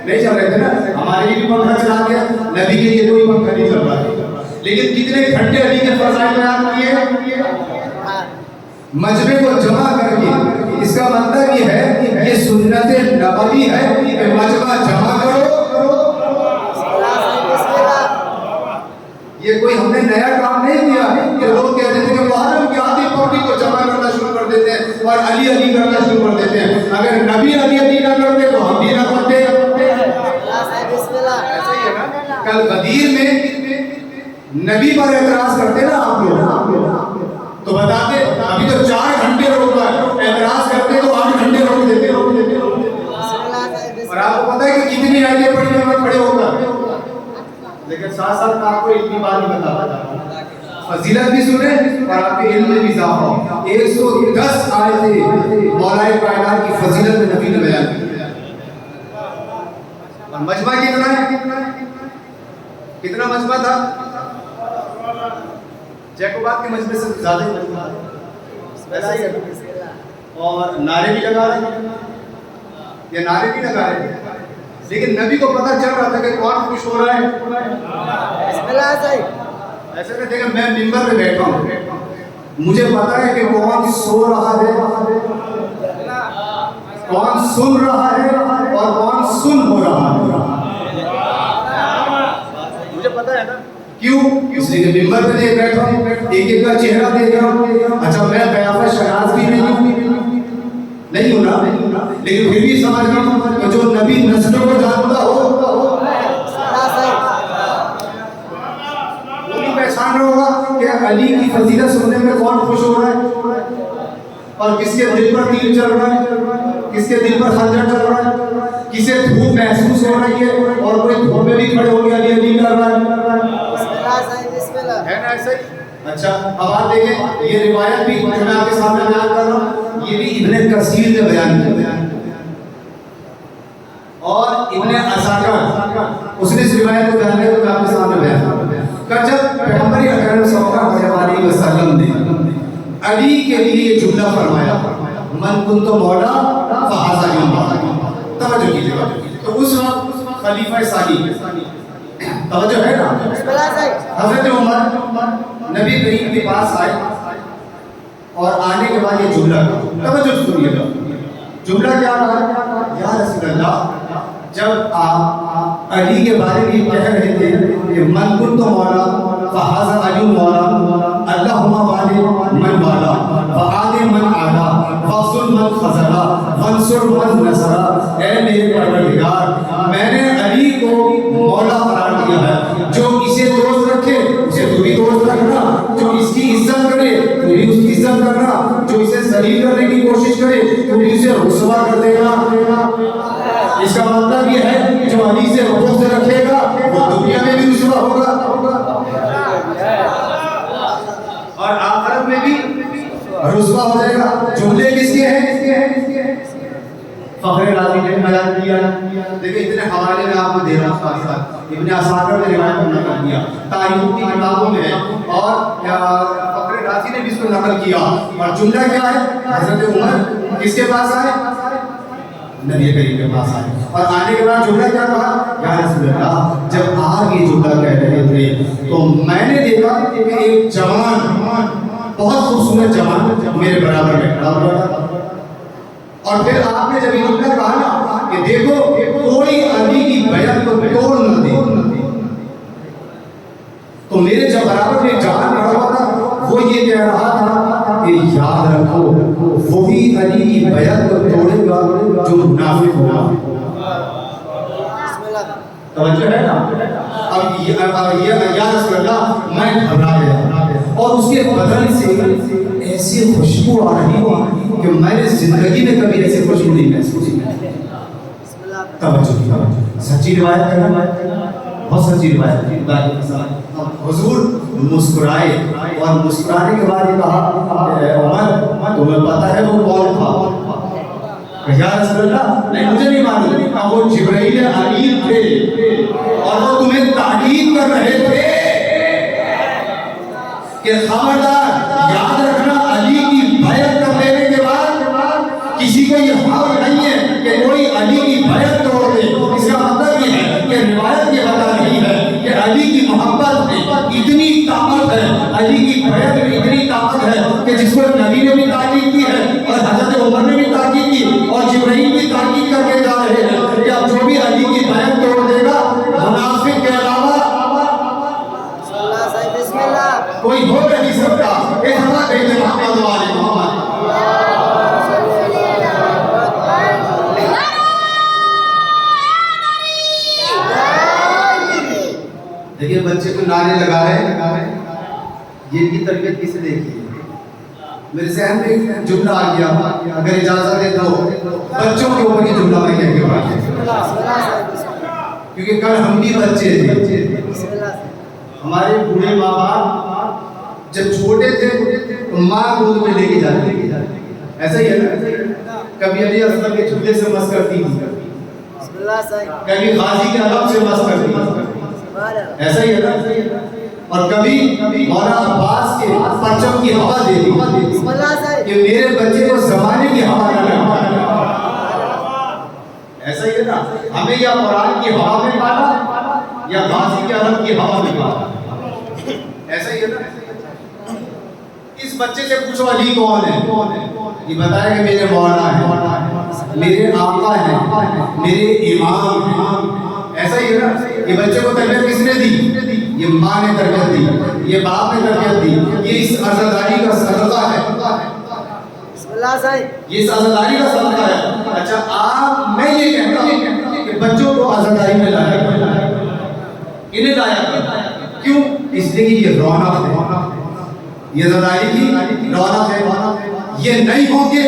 नहीं चल रहे थे ना। हमारे लिए भी पंखा चला दिया, नबी के लिए कोई पंखा नहीं चल रहा है। लेकिन कितने घंटे अली के फज़ाइल बयान किए मजमे को जमा करके। इसका मतलब ये है कि ये सुन्नत नबवी है कि मजमा जमा करो। ये कोई हमने नया काम नहीं किया कि लोग कहते थे कि मुहर्रम की आधी पौड़ी को जमा करना शुरू कर देते हैं और अली अली करना शुरू कर देते हैं। अगर नबी अली अली ना करते तो हम भी ना करते। अल गदीर में नबी पर एतराज करते ना आप लोग, तो बताते अभी तो 4 घंटे रोक रहा है, एतराज करते तो 8 घंटे रोक देते। और आपको पता है कि कितनी आयतें पढ़ने में खड़े होगा, लेकिन साथ साथ मैं आपको इतनी बात नहीं बताता था, फजीलत भी सुने और आपके इल्म में भी इजाफा हो। 110 आयतें मौलाए कायनात की फजीलत में नबी ने बयान की। और मजमा कितना है, कितना मजमा था? जैकोबात के मजमे से ज्यादा ही मजमा है, वैसा ही है। और नारे भी लगा रहे, ये नारे भी लगा रहे, लेकिन नबी को पता चल रहा था कि कौन खुश हो रहा है। ऐसे में देखा, मैं मिंबर पे बैठा हूँ, मुझे पता है कि कौन सो रहा है, कौन सुन रहा है और कौन सुन हो रहा है, मुझे पता है ना। क्यों? इसलिए कि मिंबर पे नहीं बैठा हूँ, एक एक का चेहरा देख रहा हूँ। अच्छा, मैं कयाफा शनाज भी नहीं हूँ ना, लेकिन फिर भी समझ रहा हूँ कि जो नबी नस्लों को जानता हो वो भी पहचान रहा होगा कि अली की फजीलत सुनने में कौन खुश हो रहा है और किसके दिल पर तीर चल रहा है, किसके दिल पर खंजर चल रहा है, किसे धूप महसूस हो रही है और कोई धूप में भी खड़े हो गया अली अली कर रहा है ना, ऐसा ही। अच्छा, अब आप देखें, ये रिवायत भी जो मैं आपके सामने बयान कर रहा हूँ, ये भी इब्ने कसीर ने बयान किया और इब्ने असाकर उसने इस रिवायत को बयान किया तो मैं आपके सामने बयान कर। जब पैगंबर अकरम सल्लल्लाहु अलैहि वसल्लम ने अली के लिए ये जुमला फरमाया, मन कुंतु मौला फहाज़ा युमा, तवज्जो कीजिएगा। तो उस वक्त खलीफा सानी, तवज्जो है ना, हज़रत उमर नबी करीम के पास आए और आने के बाद ये जुमला, तवज्जो सुनिएगा, जुमला क्या कहा? या रसूल अल्लाह, जब आप अली के बारे में कह रहे थे कि मन कुंतु मौला फहाज़ा अली मौला, अल्लाहुम्मा वाले मन वाला वआदे मन आला वफ़ुल मन खज़ला वंसुर मन नसरा। ऐ मेरे परवरदिगार, मैंने अली को मौला करार दिया है, जो इसे दोस्त रखे उसे तू भी दोस्त रखना, जो इसकी इज्जत करे तू भी उसकी इज्जत करना, जो इसे ज़लील करने की कोशिश करे तू भी उसे रुसवा कर देना। इसका मतलब ये है जो अली से रुखसत रखेगा वो दुनिया में भी रुसवा होगा और आखिरत में भी रुसवा हो जाएगा। जुमले किसके हैं? फखरे राज़ी ने बयान किया। देखिए, इतने हवाले में आपको दे रहा हूं, साथ साथ इब्ने असाकर ने रिवायत को नकल किया, तारीख की किताबों में, और फखरे राज़ी ने भी इसको नकल किया। और जुमला क्या है? हज़रत उमर किसके पास आए? नबी करीम के पास आए और आने के बाद जुमला क्या कहा? या रसूल अल्लाह, जब आप ये जुमला कह रहे थे तो मैंने देखा कि एक जवान, बहुत खूबसूरत जवान मेरे बराबर में खड़ा हुआ था। और फिर आपने जब ये जुमला कहा ना कि देखो कोई अली की बैत को तोड़ न दे, तो मेरे जब बराबर में जवान खड़ा हुआ था वो ये कह रहा था कि याद रखो वही अली की बैत को तोड़ेगा जो मुनाफिक होगा। तवज्जो है ना? अब ये या रसूल अल्लाह, मैं घबरा गया और उसके बदन से ऐसी खुशबू आ रही थी कि मैंने जिंदगी में कभी ऐसी खुशबू नहीं महसूस की। तवज्जो, सच्ची रिवायत है, बहुत सच्ची रिवायत है। हुजूर मुस्कुराए और मुस्कुराने के बाद ये कहा, उमर तुम्हें पता है वो कौन था? या रसूल अल्लाह, नहीं मुझे नहीं मालूम। वो जिब्राइल अमीन थे और वो तुम्हें ताकीद कर रहे थे कि खबरदार याद रखना, अली की बैत कर लेने के बाद किसी को ये हक नहीं है कि कोई अली की बैत तोड़ दे। इसका मतलब ये है कि रिवायत ये बता रही है कि अली की मोहब्बत में इतनी ताकत है, अली की बैत में इतनी ताकत है कि जिसको नबी ने भी ताकीद की है और हज़रत उमर ने भी ताकीद की और जिब्राइल भी ताकीद करके जा रहे हैं कि अब जो भी अली की बैत तोड़ देगा मुनाफिक के अलावा कोई हो नहीं सकता। एक हमारा कहते मोहम्मद वाले मोहम्मद बच्चे को नारे लगा रहे हैं, ये इनकी तरबियत किसे देखी है? मेरे जहन में एक जुमला आ गया, अगर इजाजत है तो बच्चों के ऊपर ये जुमला मैं कह के बात, क्योंकि कल हम भी बच्चे थे। हमारे बूढ़े माँ बाप जब छोटे थे तो माँ गोद में लेके जाते, ऐसा ही है ना। कभी अली असगर के झूले से मस्त करती थी, कभी गाजी के अलम से मस्त करती थी, ऐसा ही है ना। और कभी मौला अब्बास के परचम की हवा देती कि मेरे बच्चे को जमाने की हवा न लगे, ऐसा ही है ना। हमें या कुरान की हवा में पाला या गाजी के अलम की हवा में पाला, ऐसा ही है ना। इस बच्चे से पूछो अली कौन है, ये बताया कि मेरे मौला है, मेरे आका है, मेरे इमाम है, ऐसा ही है ना। ये बच्चे को तरबियत किसने दी? ये माँ ने तरबियत दी, ये बाप ने तरबियत दी, ये इस आज़ादारी का सदका है, ये इस आज़ादारी का सदका है। अच्छा आप, मैं ये कहता हूँ कि बच्चों को आज़ादारी में लाया, इन्हें लाया क्यों? इसलिए कि ये रौनक है, ये आज़ादारी की रौनक है। ये नहीं होंगे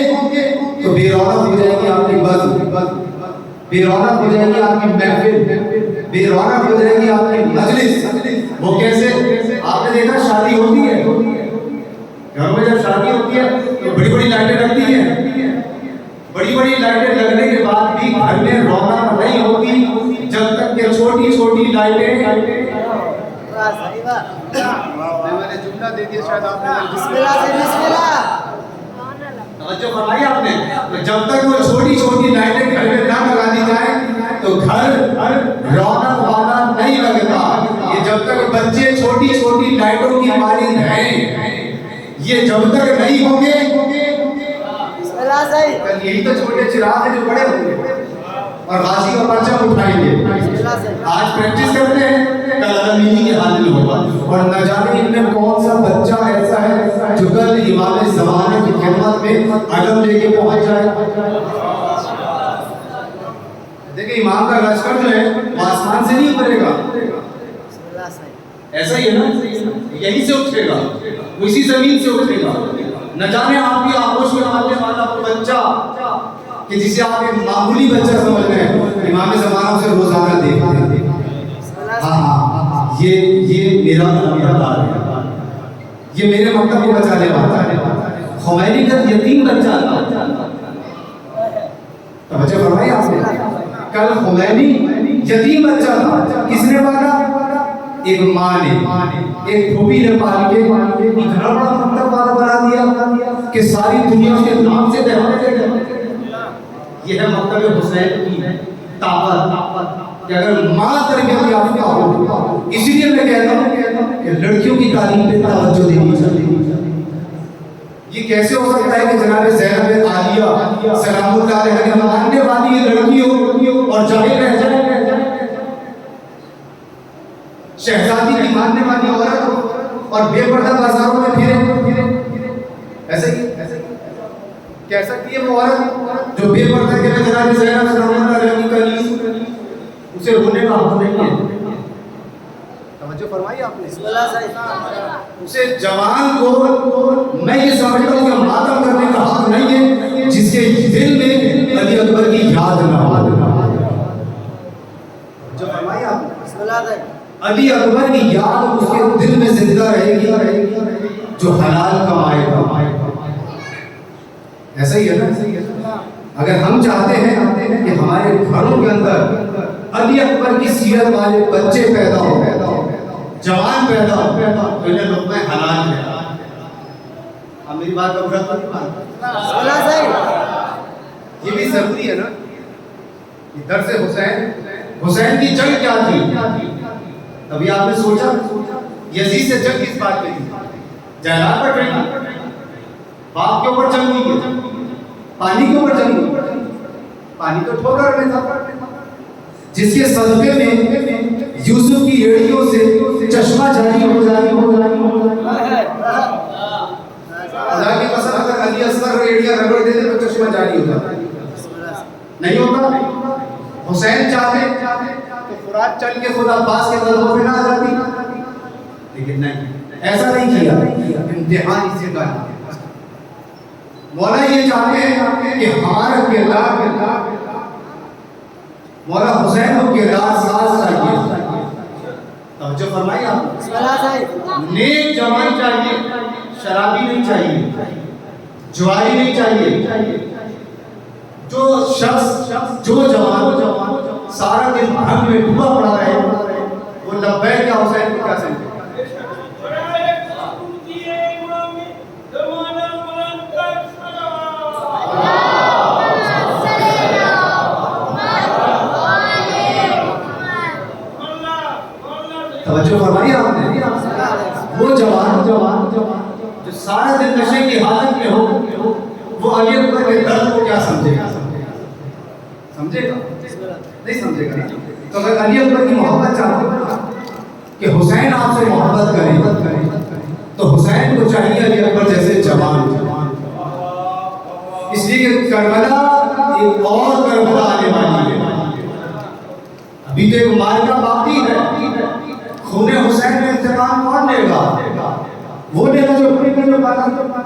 तो बेरौनक हो जाएगी आपकी बज़, बेरौनक हो जाएगी आपकी महफिल, बेरौनक हो जाएगी आपकी मजलिस। वो कैसे? आपने देखा शादी होती है, घर में जब शादी होती है तो बड़ी बड़ी लाइटें लगती हैं, बड़ी बड़ी लाइटें लगने के बाद भी घर में रौनक नहीं होती जब तक ये छोटी छोटी लाइटें। मैंने जुमला दे दिया शायद आपने, जो फरमाई आपने, तो जब तक वो छोटी छोटी लाइटें घर में ना लगा दी जाए तो घर रौनक वाला नहीं लगता। ये जब तक बच्चे छोटी छोटी लाइटों की मालिक हैं, ये जब तक नहीं होंगे, यही तो छोटे चिराग हैं जो बड़े होंगे और गाजी का परचम उठाएंगे। आज प्रैक्टिस करते हैं, कल अलमीनी के हाजिर होगा, और न जाने इनमें कौन सा बच्चा ऐसा है जो कल इमाम ज़माने की खिदमत में अदब लेके पहुंच जाए। देखिए इमाम का लश्कर जो है वो आसमान से नहीं उतरेगा, ऐसा ही है ना, यहीं से उठेगा, वो इसी जमीन से उठेगा। न जाने आप भी आगोश में आने वाला वो बच्चा कि जिसे आप एक मामूली बच्चा समझ रहे हैं, इमाम ज़माना से रोजाना देखते हैं। हाँ, ये मेरा दार है, ये मेरे मकतब को बचाने वाला है। खुमैनी का यतीम बच्चा था, तवज्जो फरमाइए आपने, कल खुमैनी यतीम बच्चा था, किसने पाला? एक माँ ने, एक फूफी ने पाल के इतना बड़ा मकतब वाला बना दिया कि सारी दुनिया उसके नाम से दहलाते थे। यह है मकतब हुसैन की ताकत कि अगर माँ तरबियत याफ्ता हो। इसलिए मैं कहता हूँ कि लड़कियों की तालीम पे तवज्जो देनी चाहिए। ये कैसे हो सकता है कि जनाब ज़ैनब आलिया सलामुल्लाह अलैहा की मानने वाली ये लड़की हो और जाहिल रह जाए, शहजादी की मानने वाली औरत हो और बेपर्दा बाजारों में फिरे, ऐसे ही कह सकती है वो औरत जो बेपर्दा के जनाब ज़ैनब सलामुल्लाह अलैहा की कलीस, उसे रोने का हक नहीं है। तवज्जो फरमाई आपने। उसे जवान को मैं ये समझता हूँ कि मातम करने का हक नहीं है जिसके दिल में अली अकबर की याद ना हो। जो फरमाई आपने, अली अकबर की याद उसके दिल में जिंदा रहेगी जो हलाल कमाएगा। ऐसा ही है ना। अगर हम चाहते हैं कि हमारे घरों के अंदर अली अकबर की सीरत वाले बच्चे पैदा हो, जवान पैदा हो, तो इन्हें लुक़्मा हलाल है। अब मेरी बात का बुरा तो नहीं मानता, ये भी जरूरी है ना। इधर से हुसैन की जंग क्या थी? तभी आपने सोचा यजीद से जंग किस बात पे थी? जयलाद पर जंग, बाप के ऊपर जंग हुई है, पानी के ऊपर जंग हुई। पानी तो ठोकर में था जिसके सदक़े में यूसुफ की एड़ियों से चश्मा जारी हो अल्लाह की कसम, अगर अली असगर एड़ियां रगड़ देते तो चश्मा जारी होता, नहीं होता। हुसैन चाहते तो फुरात चल के खुद अब्बास के दरबार में ना आ जाती, लेकिन नहीं, ऐसा नहीं किया, इम्तिहान इसे करना। मौला ये चाहते हैं कि हमारा किरदार मौला हुसैन को किरदार साज चाहिए। तवज्जो फरमाइए आप, नेक जवान चाहिए, शराबी नहीं चाहिए, जुआरी नहीं चाहिए। जो शख्स जो जवान सारा दिन भंग में डूबा पड़ा रहे, वो लब्बैक या हुसैन को क्या समझे? तवज्जो फरमाइए आपने, वो जवान जो सारा दिन नशे की हालत में हो, वो अली अकबर के दर्द को क्या समझेगा? समझेगा? नहीं समझेगा। तो अगर अली अकबर की मोहब्बत चाहते हो कि हुसैन आपसे मोहब्बत करे, तो हुसैन को चाहिए अली अकबर जैसे जवान। इसलिए कि करबला एक और करबला आने वाली है। अभी तो एक मार्का बाकी है, खूने हुसैन में इंतकाम कौन लेगा? वो लेगा जो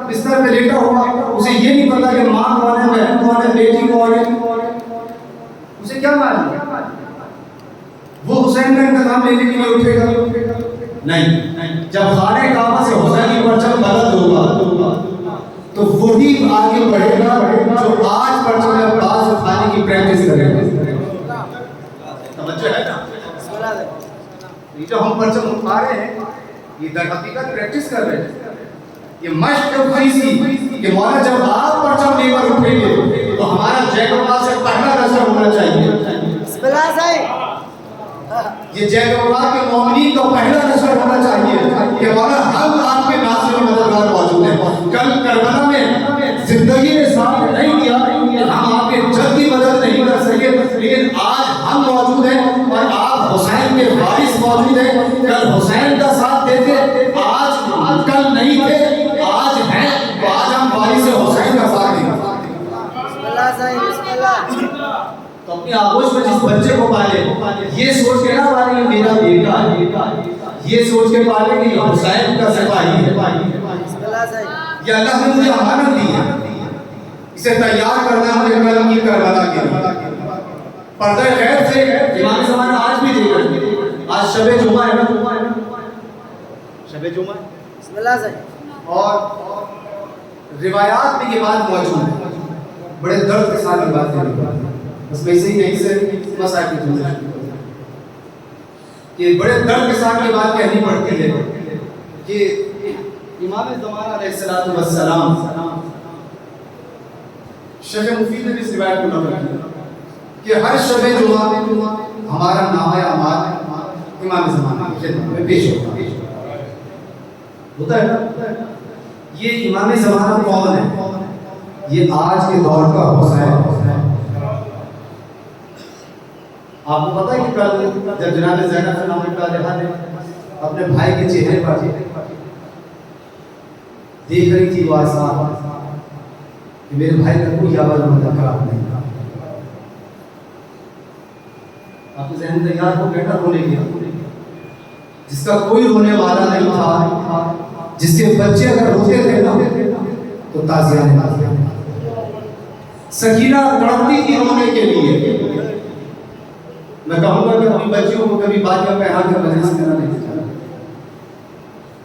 बिस्तर पे लेटा होगा, उसे ये नहीं पता कि माँ कौन है, बहन कौन है, बेटी कौन है, उसे क्या मालूम? वो हुसैन का इंतकाम लेने के लिए उठेगा? नहीं। जब खाने काबा से हुसैन की परचम बलंद होगा, तो वही आगे बढ़ेगा जो आज परचम अब्बास उठाने की प्रैक्टिस करेगा। समझ है ना? ये जो हम परचम उठा रहे हैं, ये दर हकीकत प्रैक्टिस कर रहे हैं। ये मश्क हुई थी कि मौला जब आप परचम लेकर उठेंगे तो हमारा जैकबा से पहला नजर होना चाहिए। ये जैकबा के मोमिनीन का पहला नजर होना चाहिए कि मौला हम आपके नासिर मददगार मौजूद हैं। कल करबला में जिंदगी ने साथ नहीं दिया, हम आपके जल्दी मदद नहीं कर सके, लेकिन आज हम मौजूद हैं और आप हुसैन के वारिस मौजूद हैं। कल हुसैन का साथ देते, आज कल नहीं थे, आज हैं, तो आज हम वारिस हुसैन का साथ देंगे। तो अपनी आगोश में जिस बच्चे को पाले, ये सोच के ना पाले मेरा बेटा है, ये सोच के पाले कि हुसैन का सिपाही है। ये अल्लाह ने मुझे अमानत दी है, इसे तैयार करना मुझे कल की करबला के लिए। पर्दा खैर से इमाम ज़माना आज भी देख, आज शबे जुमा है ना, शबे जुमा है, और रिवायात में ये बात मौजूद है, बड़े दर्द के साथ ये बात है, बस वैसे ही नहीं से मसाइल कि बड़े दर्द के साथ ये बात कहनी पड़ती है कि इमाम ज़माना अलैहिस्सलातु वस्सलाम शेख मुफीद ने इस रिवायत को नकल किया कि हर शबे जुमा हमारा नामा अमाल इमाम ज़माना की खिदमत में पेश होता है ना। ये इमाम ज़माना कौन है? ये आज के दौर का हुसैन। आपको पता है कि कल जब जनाब ज़ैनब सलामुल्लाह ने अपने भाई के चेहरे पर देख रही थी वो आसा कि मेरे भाई का कोई आवाज मतलब खराब नहीं। आपके ज़हन तैयार हो बेटा रोने गया, जिसका कोई रोने वाला नहीं था, जिसके बच्चे अगर रोते थे ना तो ताज़िया सकीना तड़पती थी रोने के लिए। मैं कहूँगा कि अपनी बच्चियों को कभी बालियां पहना कर मजलिस में नहीं जाना।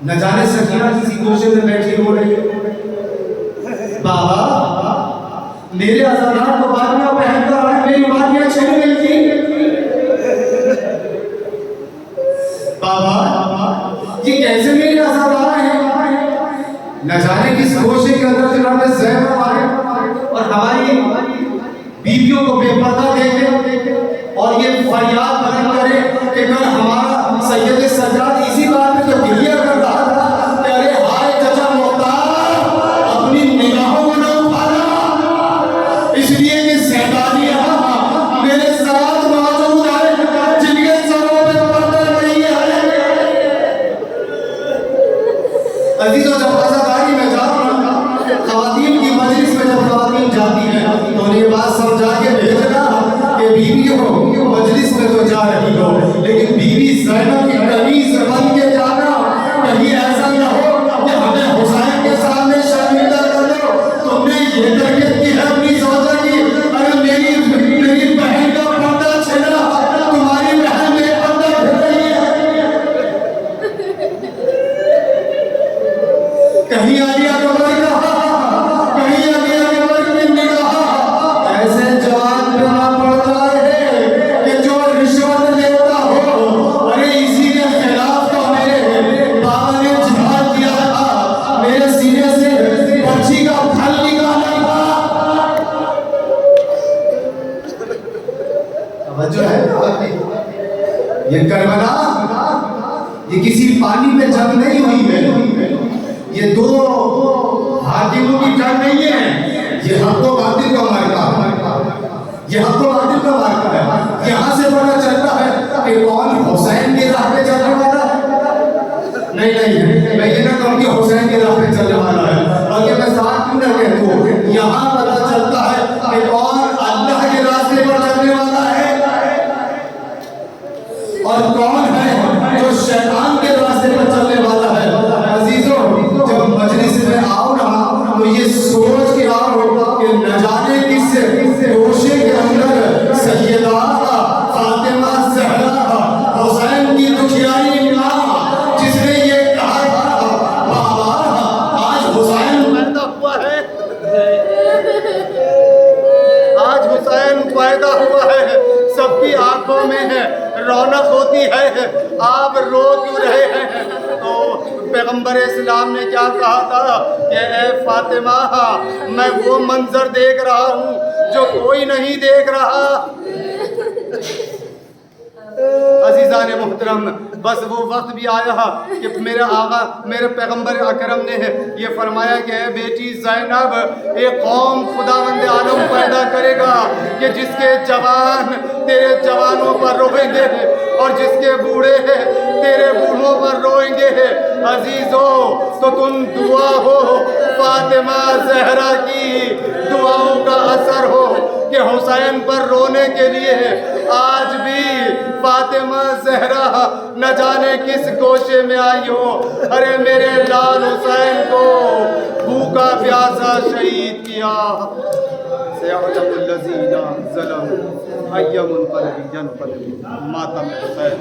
न जाने सकीना किसी गोशे में बैठी रो रही है, बाबा मेरे आजादार को बालियां पहनकर आए, मेरी बालियां छिन गई थी। बाबा ये कैसे मेरे आजादार हैं? न जाने किस गोशे के अंदर जनाब ज़ैनब आए और हमारी बीवियों को बेपर्दा देखे और ये फरियाद बुलंद करे कि कल हमारा सैयद सज्जाद इसी बात पे तो गिलिया कर रहा था कि अरे हाय चचा मोहतार अपनी निगाहों को न उठाना, इसलिए कि शैतानी मेरे साथ मौजूद है जिनके सरों पे पर्दा नहीं है। अजीजों, जब आज़ादारी में जाओ, ख़वातीन की मजलिस में जब ख़वातीन जाती हैं तो उन्हें बात समझा के भेजना कि बीवी हो मजलिस में तो जा रही हो, लेकिन बीवी ज़ैनब की कमीज़ बन के जाना, तवज्जो है आपकी? ये करबला ये किसी पानी में जंग नहीं हुई है, ये दो हाकिमों की जंग नहीं है, ये हक व बातिल का मार्का है, ये हक व बातिल का मार्का है। यहाँ से पता चलता है कि कौन हुसैन की राह पे चलने वाला है। नहीं नहीं, मैं ये ना कहूँ कि हुसैन की राह पे चलने वाला है, बल्कि मैं साथ क्यों ना कहूँ, यहाँ पता चलता है कि कौन अल्लाह के रास्ते पर चलने वाला है और कौन है जो शैतान के रास्ते पर चलने वाला है। अजीजों, जब मजलिस में आओ ना तो ये सोच के आओ कि न जाने किस गोशे के अंदर सैयदा फातिमा ज़हरा हुसैन की दुखियारी मां, जिसने ये कहा था बाबा आज हुसैन पैदा हुआ है, आज हुसैन पैदा हुआ है, सबकी आंखों में है रौनक होती है, आप रो क्यों रहे हैं? तो पैगंबर इस्लाम ने क्या कहा था कि ए फातिमा, मैं वो मंजर देख रहा हूँ जो कोई नहीं देख रहा। अजीज़ान मोहतरम, बस वो वक्त भी आया कि मेरे आगा मेरे पैगंबर अकरम ने ये फरमाया कि बेटी ज़ैनब, एक कौम खुदावंद आलम पैदा करेगा कि जिसके जवान तेरे जवानों पर रोएंगे और जिसके बूढ़े तेरे बूढ़ों पर रोएंगे। अजीज़ों, तो तुम दुआ हो फातिमा ज़हरा की दुआओं का असर हो कि हुसैन पर रोने के लिए आज भी फातिमा ज़हरा न जाने किस गोशे में आई हो। अरे मेरे लाल हुसैन को भूखा प्यासा शहीद किया। मातम हुसैन।